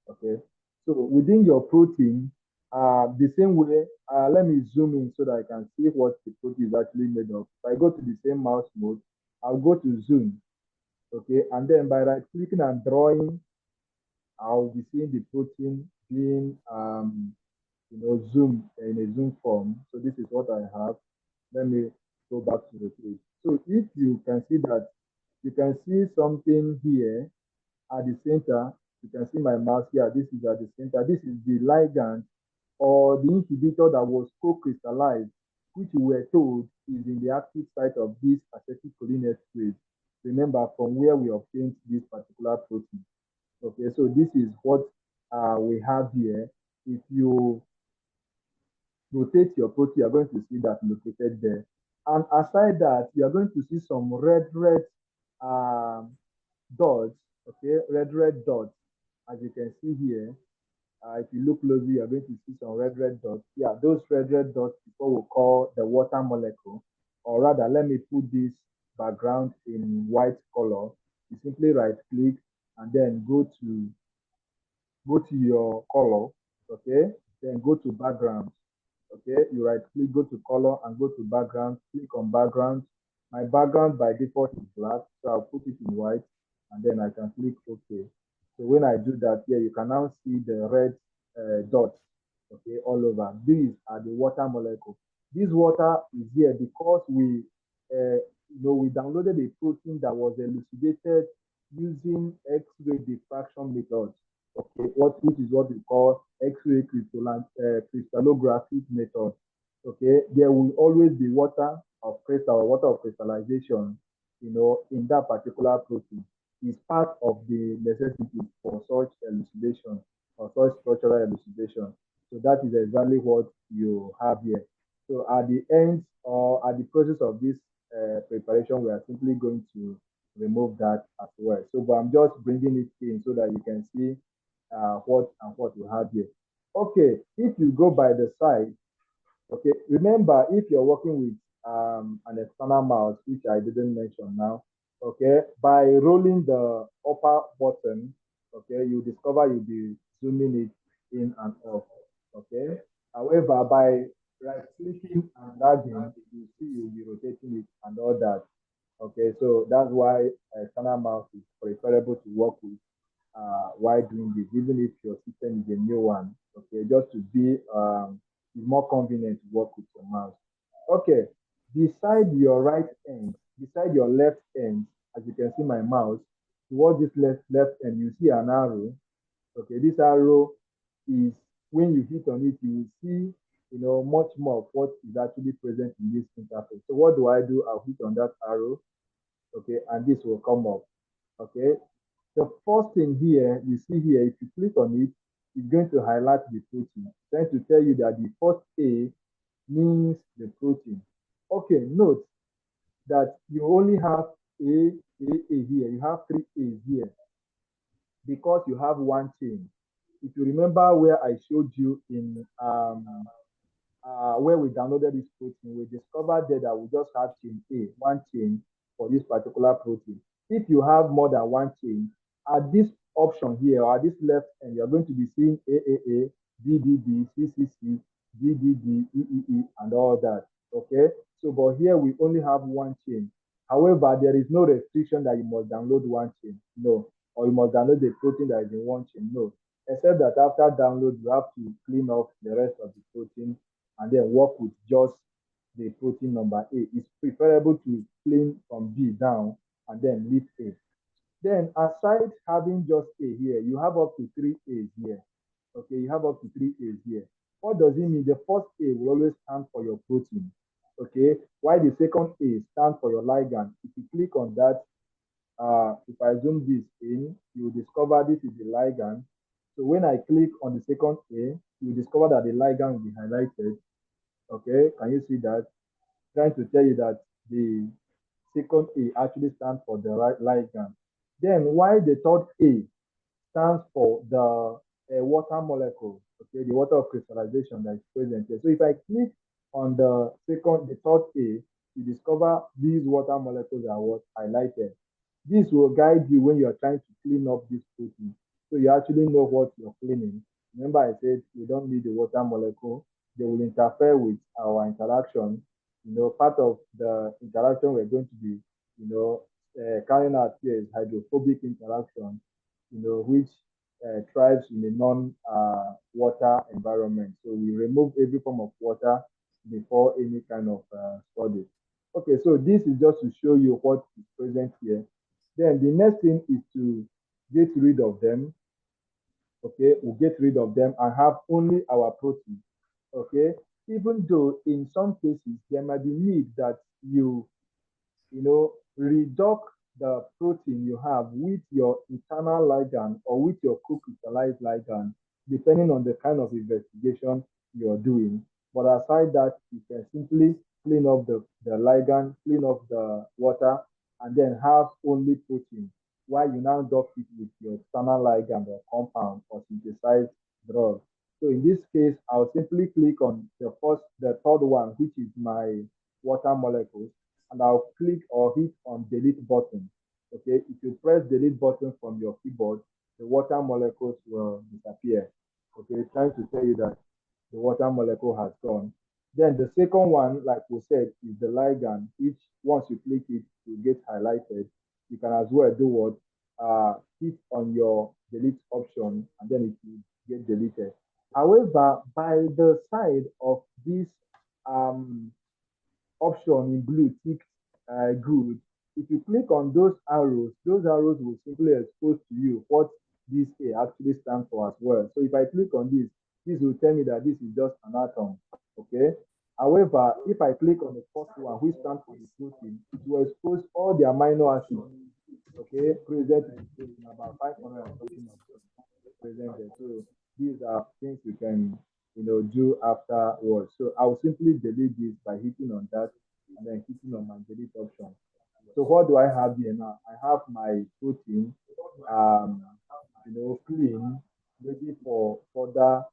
Okay, so within your protein, the same way, let me zoom in so that I can see what the protein is actually made of. If I go to the same mouse mode, I'll go to zoom. Okay, and then by right clicking and drawing, I'll be seeing the protein being zoom in a zoom form. So this is what I have. Let me go back to the page. So if you can see that, you can see something here at the center, You can see my mouse here. This is at the center. This is the ligand or the inhibitor that was co-crystallized, which we were told is in the active site of this acetylcholinesterase. Remember from where we obtained this particular protein. Okay, so this is what we have here. If you rotate your protein, you're going to see that located there. And aside that, you're going to see some red dots, okay, red dots, as you can see here. If you look closely, you're going to see some red dots. Yeah, those red dots is what we call the water molecule. Or rather, let me put this background in white color. You simply right click and then go to your color, okay? Then go to background, okay? You right click, go to color and go to background, click on background. My background by default is black, so I'll put it in white and then I can click OK. So when I do that here, you can now see the red dots, okay, all over. These are the water molecule. This water is here because we downloaded a protein that was elucidated using X-ray diffraction methods, okay, which is what we call X-ray crystallographic method. Okay, there will always be water of crystal or water of crystallization, in that particular protein. Is part of the necessity for such elucidation or such structural elucidation. So that is exactly what you have here. So at the end or at the process of this preparation, we are simply going to remove that as well. So, but I'm just bringing it in so that you can see what we have here. Okay, if you go by the side, okay, remember if you're working with an external mouse, which I didn't mention now, okay, by rolling the upper button, okay, you discover you'll be zooming it in and off, okay. However, by right clicking and dragging, you see you'll be rotating it and all that, okay. So that's why external mouse is preferable to work with while doing this, even if your system is a new one, okay, just to be more convenient to work with your mouse. Okay, beside your right end, beside your left end, as you can see my mouse, towards this left end, you see an arrow. Okay, this arrow is when you hit on it, you will see, much more of what is actually present in this interface. So what do? I'll hit on that arrow, okay, and this will come up. Okay, the first thing here, you see here, if you click on it, it's going to highlight the protein, trying to tell you that the first A means the protein. Okay, note that you only have A here. You have 3 A's here because you have one chain. If you remember where I showed you in where we downloaded this protein, we discovered that we just have chain A, one chain for this particular protein. If you have more than one chain, at this option here, or at this left end, you're going to be seeing AAA, DDD, CCC, DDD, EEE, and all that, okay? So, but here we only have one chain. However, there is no restriction that you must download one chain, no, or you must download the protein that is in one chain, no. Except that after download, you have to clean off the rest of the protein and then work with just the protein number A. It's preferable to clean from B down and then leave A. Then aside having just A here, you have up to 3 A's here. Okay, you have up to 3 A's here. What does it mean? The first A will always stand for your protein. Okay, while the second A stands for your ligand. If you click on that, if I zoom this in, you discover this is the ligand. So when I click on the second A, you discover that the ligand will be highlighted. Okay, can you see that? Trying to tell you that the second A actually stands for the right ligand. Then why the third A stands for the water molecule, okay, the water of crystallization that is present here. So if I click on the third A, you discover these water molecules are what highlighted. This will guide you when you are trying to clean up this protein. So you actually know what you're cleaning. Remember I said we don't need the water molecule. They will interfere with our interaction. Part of the interaction we're going to be, carrying out here is hydrophobic interaction, which thrives in a non-water environment. So we remove every form of water before any kind of study. Okay, so this is just to show you what is present here. Then the next thing is to get rid of them. okay, we'll get rid of them and have only our protein, okay? Even though in some cases there might be need that reduce the protein you have with your internal ligand or with your co-crystallized ligand, depending on the kind of investigation you're doing. But aside that, you can simply clean up the ligand, clean up the water, and then have only protein while you now dock it with your external ligand or compound or synthesized drug. So in this case, I'll simply click on the third one, which is my water molecules, and I'll click or hit on delete button. Okay, if you press delete button from your keyboard, the water molecules will disappear. Okay, it's trying to tell you that the water molecule has gone. Then the second one, like we said, is the ligand, which once you click it, will get highlighted. You can as well do what? Hit on your delete option, and then it will get deleted. However, by the side of this option in blue ticked good, if you click on those arrows will simply expose to you what this A actually stands for as well. So if I click on this will tell me that this is just an atom, okay? However, if I click on the first one, which stands for the protein, it will expose all the amino acids, okay, present in the protein, about 500 and something of them present there. So these are things you can do afterwards. So I'll simply delete this by hitting on that and then hitting on my delete option. So what do I have here now? I have my protein, clean, ready for further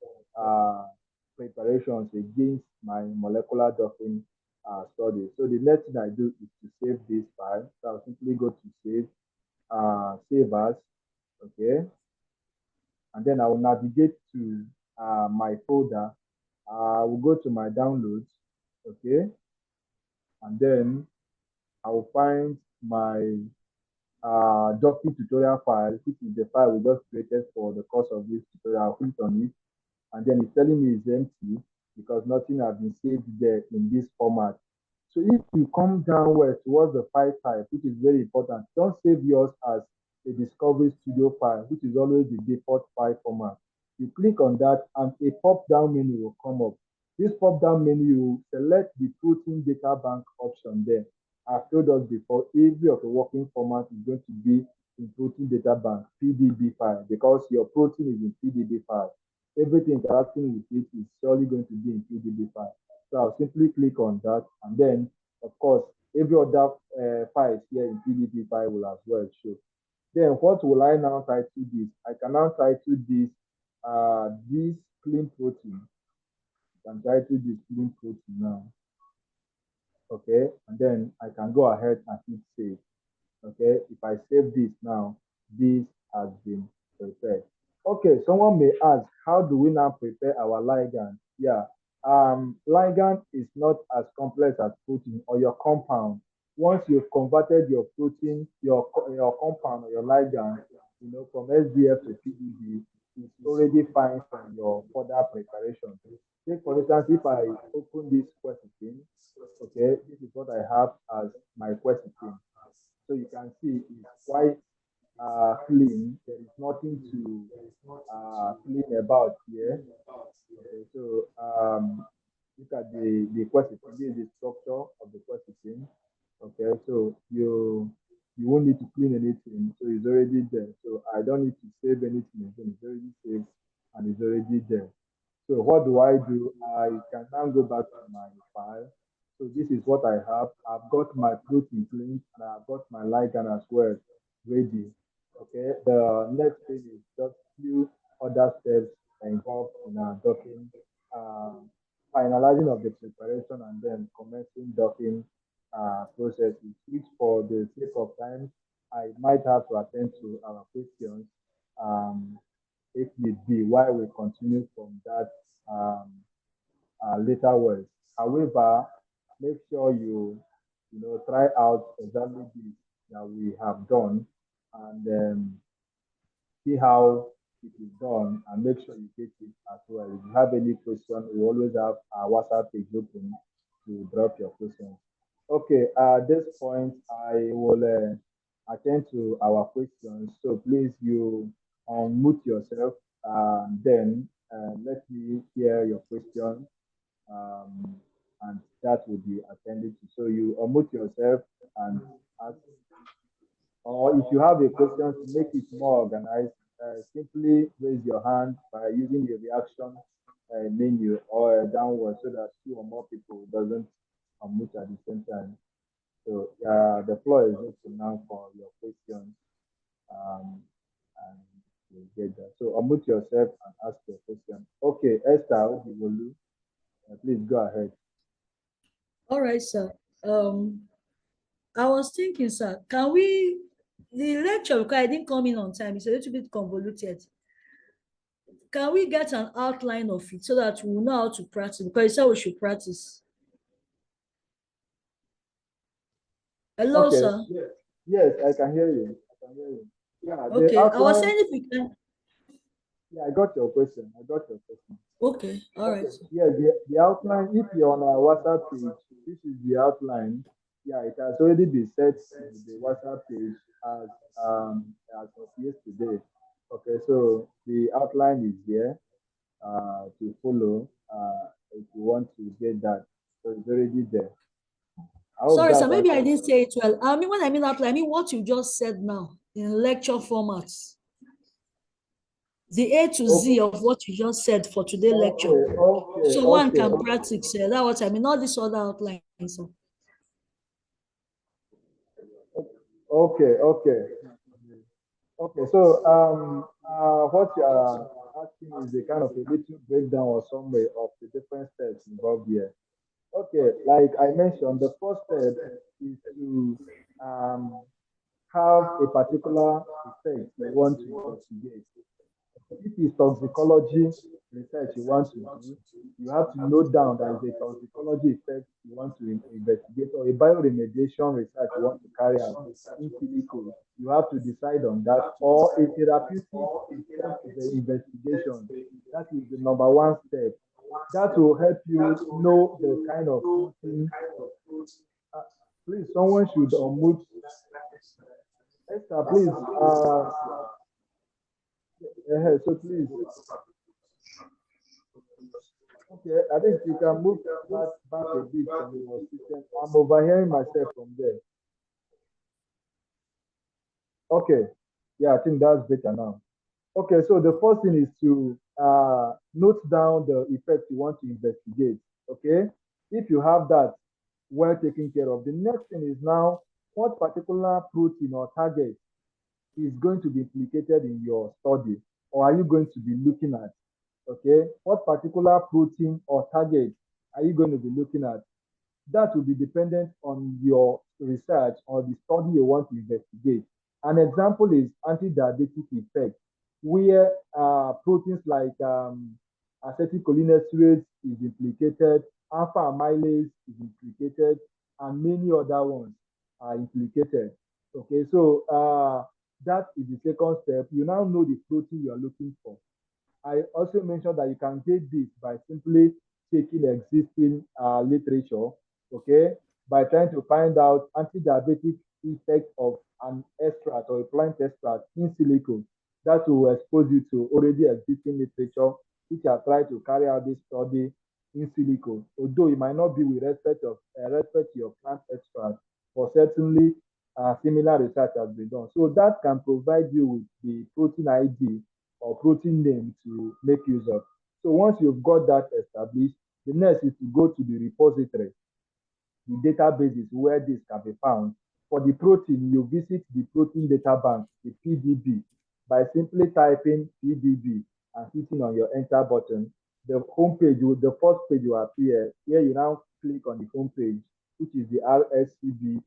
preparations against my molecular docking study. So the next thing I do is to save this file. So I'll simply go to save as, okay, and then I will navigate to my folder. I will go to my downloads, okay, and then I will find my docking tutorial file, which is the file we just created for the course of this tutorial. I'll click on it, and then it's telling me it's empty because nothing has been saved there in this format. So if you come downwards towards the file type, which is very important, don't save yours as a Discovery Studio file, which is always the default file format. You click on that and a pop-down menu will come up. This pop-down menu will select the protein data bank option there. I've told us before, every of the working format is going to be in protein data bank, PDB file, because your protein is in PDB file. Everything interacting with it is surely going to be in PDB file. So I'll simply click on that, and then, of course, every other files here in PDB file will as well show. Then what will I now title this? I can now title this this clean protein. I can title this clean protein now. Okay, and then I can go ahead and hit save. Okay, if I save this now, this has been prepared. Okay, someone may ask, how do we now prepare our ligand? Yeah, ligand is not as complex as protein or your compound. Once you've converted your protein, your compound or your ligand, from SDF to PDB, it's already fine for your further preparation. Take for instance, if I open this quercetin, okay, this is what I have as my quercetin. So you can see it's quite clean. There is nothing to clean about here. Okay, so look at the quercetin. This is the structure of the quercetin. Okay, so you won't need to clean anything. So it's already there. So I don't need to save anything again. It's already saved and it's already there. So what do? I can now go back to my file. So this is what I have. I've got my protein cleaned and I've got my ligand as well ready. Okay, the next thing is just few other steps involved in our docking, finalizing of the preparation and then commencing docking processes, which for the sake of time, I might have to attend to our questions if need be, while we continue from that later words. However, make sure you try out exactly this that we have done and see how it is done and make sure you get it as well. If you have any question, we always have our WhatsApp page open to drop your questions. Okay, at this point, I will attend to our questions. So please, you unmute yourself Then let me hear your question, and that will be attended to. So you unmute yourself and ask, or if you have a question to make it more organized, simply raise your hand by using the reaction menu or downward so that two or more people doesn't unmute at the same time. So the floor is open now for your questions, and we'll get that. So unmute yourself and ask your question. Okay, Esther Odiwolu, please go ahead. All right, sir. I was thinking, sir, can we, the lecture, because I didn't come in on time, it's a little bit convoluted. Can we get an outline of it so that we will know how to practice? Because you said we should practice. Hello, Okay. sir. Yes, I can hear you. I can hear you. Yeah, Okay, the I was outline, saying if we can. yeah, I got your question. Okay, all right. Okay. Yeah, the outline, if you're on our WhatsApp page, this is the outline. Yeah, it has already been set to the WhatsApp page as of yesterday. Okay, so the outline is there to follow if you want to get that. So it's already there. I hope Sorry, that sir, maybe I answers. didn't say it well. I mean, when I mean outline, I mean what you just said now in lecture formats. The A to Z of what you just said for today's lecture. So one can practice. That's what I mean, not this other outline. Sir. Okay. So what you are asking is a kind of a little breakdown or summary of the different steps involved here. Okay, like I mentioned, the first step is to have a particular effect you want to investigate. If it's toxicology research you want to do, you have to note down that is a toxicology effect you want to investigate, or a bioremediation research you want to carry out in silico. You have to decide on that, or a therapeutic investigation. That is the number one step. That will help you know the kind of thing. Please, someone should unmute. Esther, please. So please. Okay, I think you can move back a bit from your system. I'm overhearing myself from there. Okay, yeah, I think that's better now. Okay, so the first thing is to note down the effect you want to investigate. Okay, if you have that well taken care of, the next thing is now what particular protein or target is going to be implicated in your study, or are you going to be looking at? Okay, what particular protein or target are you going to be looking at? That will be dependent on your research or the study you want to investigate. An example is anti-diabetic effect, where proteins like acetylcholinesterase is implicated, alpha amylase is implicated, and many other ones are implicated. Okay, so that is the second step. You now know the protein you're looking for. I also mentioned that you can get this by simply taking existing literature, okay, by trying to find out anti-diabetic effect of an extract or a plant extract in silico. That will expose you to already existing literature, which are trying to carry out this study in silico. Although it might not be with respect to your plant extract, but certainly similar research has been done. So that can provide you with the protein ID or protein name to make use of. So once you've got that established, the next is to go to the repository, the databases where this can be found. For the protein, you visit the protein data bank, the PDB, by simply typing PDB and hitting on your enter button. The homepage, the first page will appear. Here you now click on the homepage, which is the RSCB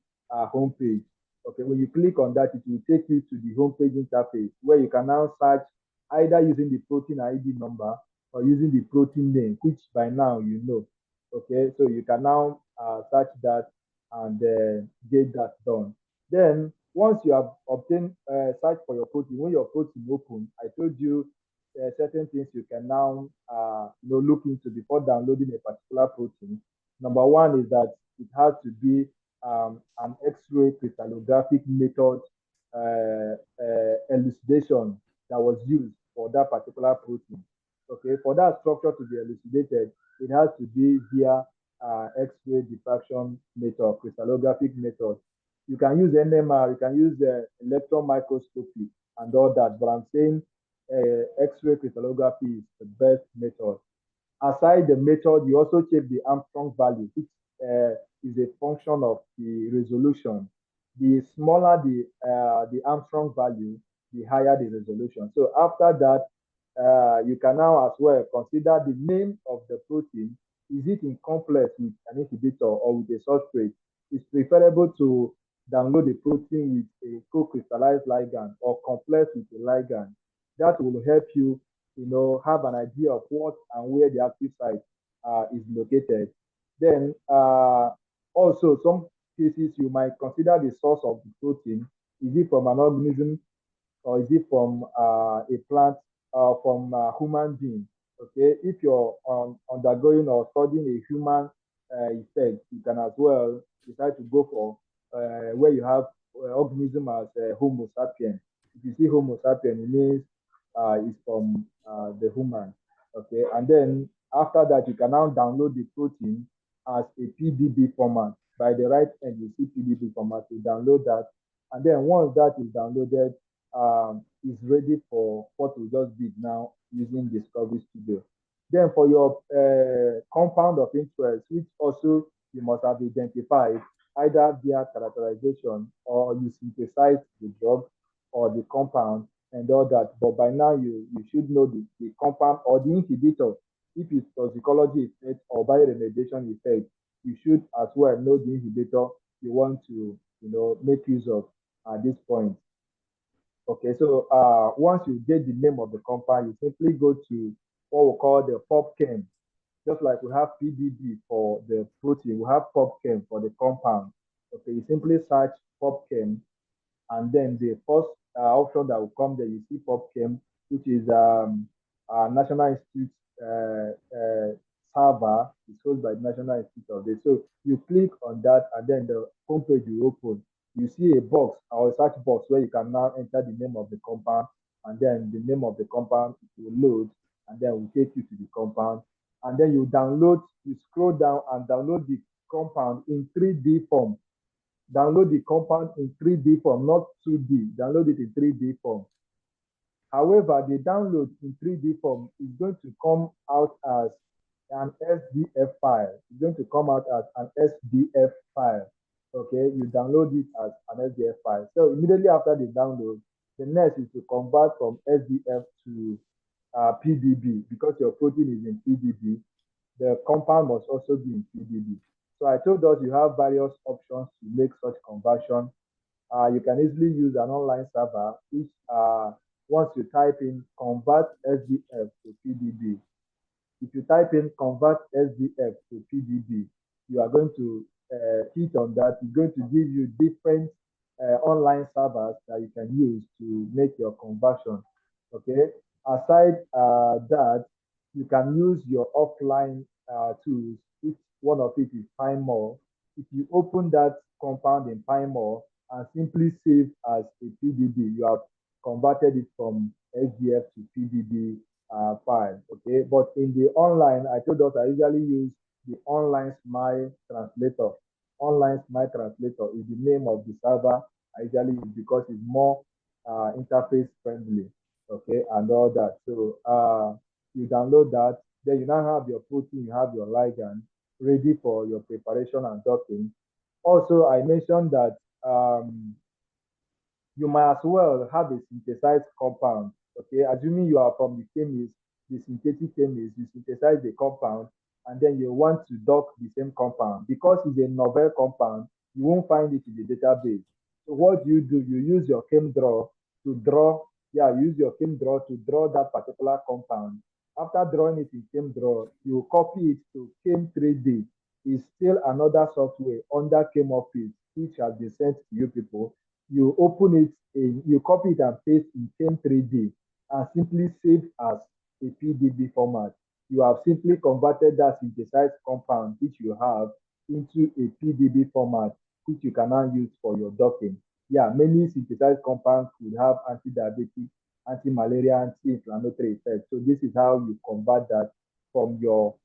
homepage. Okay, when you click on that, it will take you to the homepage interface where you can now search either using the protein ID number or using the protein name, which by now you know. Okay, so you can now search that and get that done. Then once you have obtained search for your protein, when your protein open, I told you certain things you can now look into before downloading a particular protein. Number one is that it has to be an X-ray crystallographic method elucidation that was used for that particular protein. Okay, for that structure to be elucidated, it has to be via X-ray diffraction method, crystallographic method. You can use NMR, you can use electron microscopy and all that, but I'm saying X-ray crystallography is the best method. Aside the method, you also check the Armstrong value, which is a function of the resolution. The smaller the Armstrong value, the higher the resolution. So after that, you can now as well consider the name of the protein. Is it in complex with an inhibitor or with a substrate? It's preferable to download the protein with a co-crystallized ligand or complex with a ligand. That will help you, have an idea of what and where the active site is located. Then also some cases you might consider the source of the protein. Is it from an organism or is it from a plant or from a human being? Okay, if you're undergoing or studying a human effect, you can as well decide to go for where you have organism as Homo sapien. If you see Homo sapien, it means it's from the human. Okay, and then after that, you can now download the protein as a PDB format. By the right end, you see PDB format. You download that, and then once that is downloaded, is ready for what we just did now using Discovery Studio. Then for your compound of interest, which also you must have identified either via characterization or you synthesize the drug or the compound and all that. But by now you should know the compound or the inhibitor. If it's toxicology effect or bioremediation effect, you should as well know the inhibitor you want to make use of at this point. Okay, so once you get the name of the compound, you simply go to what we call the PubChem. Just like we have PDB for the protein, we have PubChem for the compound. Okay, you simply search PubChem, and then the first option that will come there, you see PubChem, which is National Institute server. It's hosted by the National Institute of this. So you click on that, and then the homepage will open. You see a box or a search box where you can now enter the name of the compound, and then the name of the compound will load, and then will take you to the compound. And then you scroll down and download the compound in 3D form. Download the compound in 3D form, not 2D. Download it in 3D form. However, the download in 3D form is going to come out as an SDF file. It's going to come out as an SDF file. Okay, you download it as an SDF file. So immediately after the download, the next is to convert from SDF to PDB. Because your protein is in PDB, the compound must also be in PDB. So I told us you have various options to make such conversion. You can easily use an online server, which once you type in convert SDF to PDB, if you type in convert SDF to PDB, you are going to hit on that. It's going to give you different online servers that you can use to make your conversion. Okay. Aside that, you can use your offline tools. If one of it is PyMore, if you open that compound in PyMore and simply save as a PDB, you have converted it from SDF to PDB file. Okay, but in the online, I told us I usually use the online SMILE translator. Online SMILE translator is the name of the server I usually use because it's more interface friendly. Okay, and all that. So you download that, then you now have your protein, you have your ligand ready for your preparation and docking. Also, I mentioned that you might as well have a synthesized compound. Okay, assuming you are from the chemist, the synthetic chemist, you synthesize the compound, and then you want to dock the same compound. Because it's a novel compound, you won't find it in the database. So what do? You use your ChemDraw to draw, use your ChemDraw to draw that particular compound. After drawing it in ChemDraw, you copy it to Chem3D. It's still another software under ChemOffice, which has been sent to you people. You open it, you copy it and paste in Chem3D and simply save as a PDB format. You have simply converted that synthesized compound which you have into a PDB format, which you can now use for your docking. Yeah, many synthesized compounds could have anti-diabetic anti-malaria, anti-inflammatory effect. So this is how you convert that from your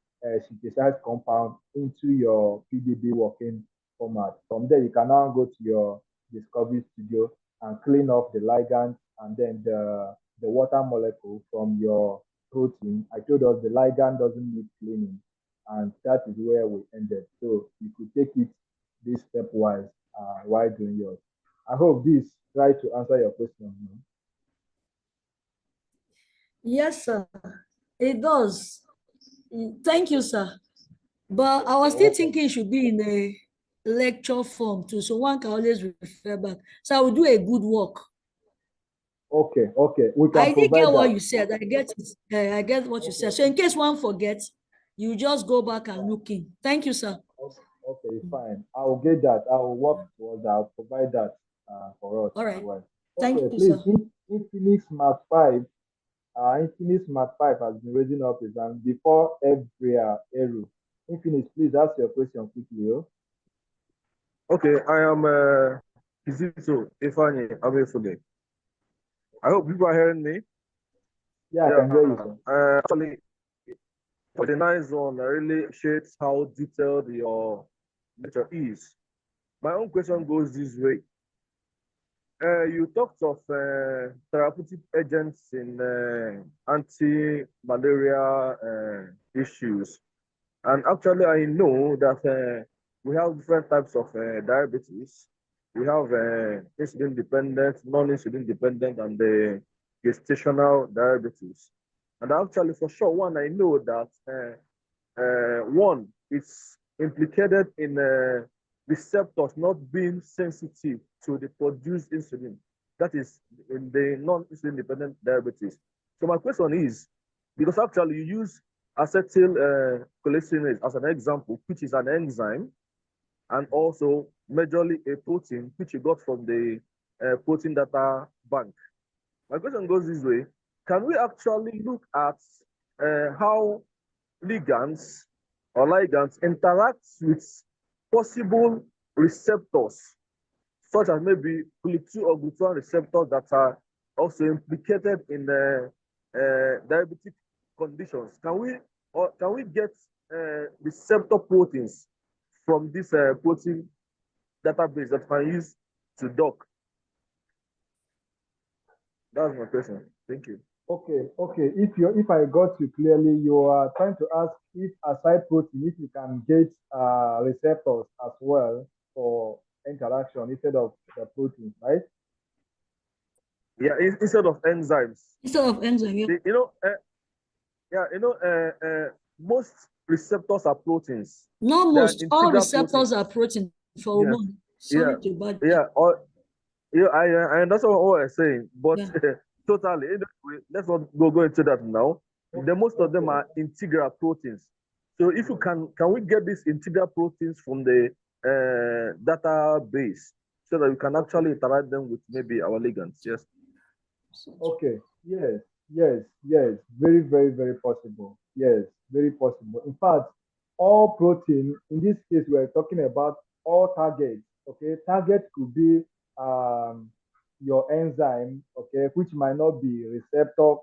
synthesized compound into your PDB working format. From there, you can now go to your discovery studio and clean off the ligand and then the water molecule from your protein. I told us the ligand doesn't need cleaning, and that is where we ended. So you could take it this stepwise while doing yours. I hope this try to answer your question. Yes, sir. It does. Thank you, sir. But I was still thinking it should be in a lecture form too, so one can always refer back. So I will do a good work. Okay, okay. We can I did provide get what that. you said. I get it. I get what you said. So in case one forgets, you just go back and look in. Thank you, sir. Okay, fine. I will get that. I will work towards that. I'll provide that for us All as right. well. Thank Okay, you, please, sir. Infinix Smart 5. Infinix Smart 5 has been raising up his hand before every Eru. Infinix, please ask your question quickly. Oh. Okay, I am Kizito Ifani Abefule. I hope people are hearing me. Yeah, I can hear you, sir. Actually, for the nice one, I really appreciate how detailed your lecture is. My own question goes this way. You talked of therapeutic agents in anti-malaria issues. And actually, I know that we have different types of diabetes. We have insulin dependent, non-insulin dependent, and the gestational diabetes. And actually, for sure, one, I know that one is implicated in receptors not being sensitive to the produced insulin. That is in the non-insulin dependent diabetes. So my question is, because actually you use acetyl cholinesterase as an example, which is an enzyme, and also majorly a protein, which you got from the protein data bank. My question goes this way: can we actually look at how ligands interact with possible receptors, such as maybe GLUT2 or GLUT1 receptors that are also implicated in diabetic conditions? Can we get receptor proteins from this protein database that can use to dock? That's my question. Thank you. Okay, okay. If I got you clearly, you are trying to ask if aside protein, if you can get receptors as well for interaction instead of the protein, right? Yeah, instead of enzymes. Instead of enzyme, Most receptors are proteins. not They are most, all integral receptors proteins. are protein for Yes. one. Sorry to bad. I understand what I'm saying, but Yeah. totally, let's not go into that now. Most of them are integral proteins. So if you can we get these integral proteins from the database so that we can actually interact them with maybe our ligands? Yes. Okay. Yes. Very, very, very possible. Yes, very possible. In fact, all protein, in this case, we're talking about all targets. Okay, target could be your enzyme, okay, which might not be receptor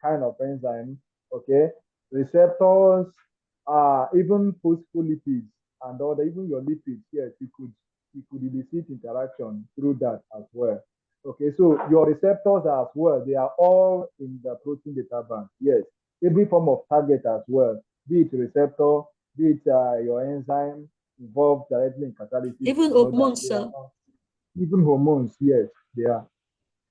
kind of enzyme. Okay, receptors even phospholipids and other, even your lipids. Yes, you could elicit interaction through that as well. Okay, so your receptors as well, they are all in the protein data bank. Yes, every form of target as well, be it receptor, be it your enzyme involved directly in catalysis. Even hormones, sir. Even hormones, yes, they are.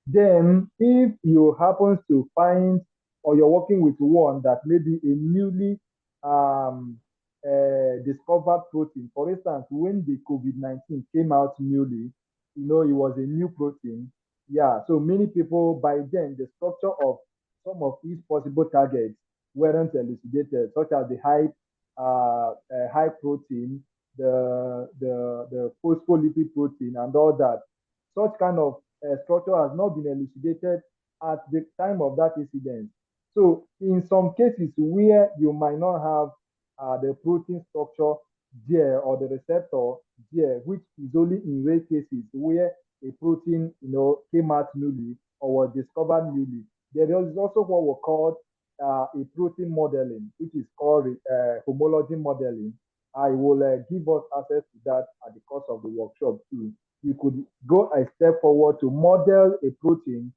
Then, if you happen to find or you're working with one that may be a newly discovered protein, for instance, when the COVID-19 came out newly, it was a new protein. Yeah, so many people by then, the structure of some of these possible targets weren't elucidated, such as the high protein, the phospholipid protein, and all that. Such kind of structure has not been elucidated at the time of that incident. So in some cases where you might not have the protein structure there or the receptor there, which is only in rare cases where a protein, came out newly, or was discovered newly. There is also what we call a protein modeling, which is called homology modeling. I will give us access to that at the course of the workshop too. You could go a step forward to model a protein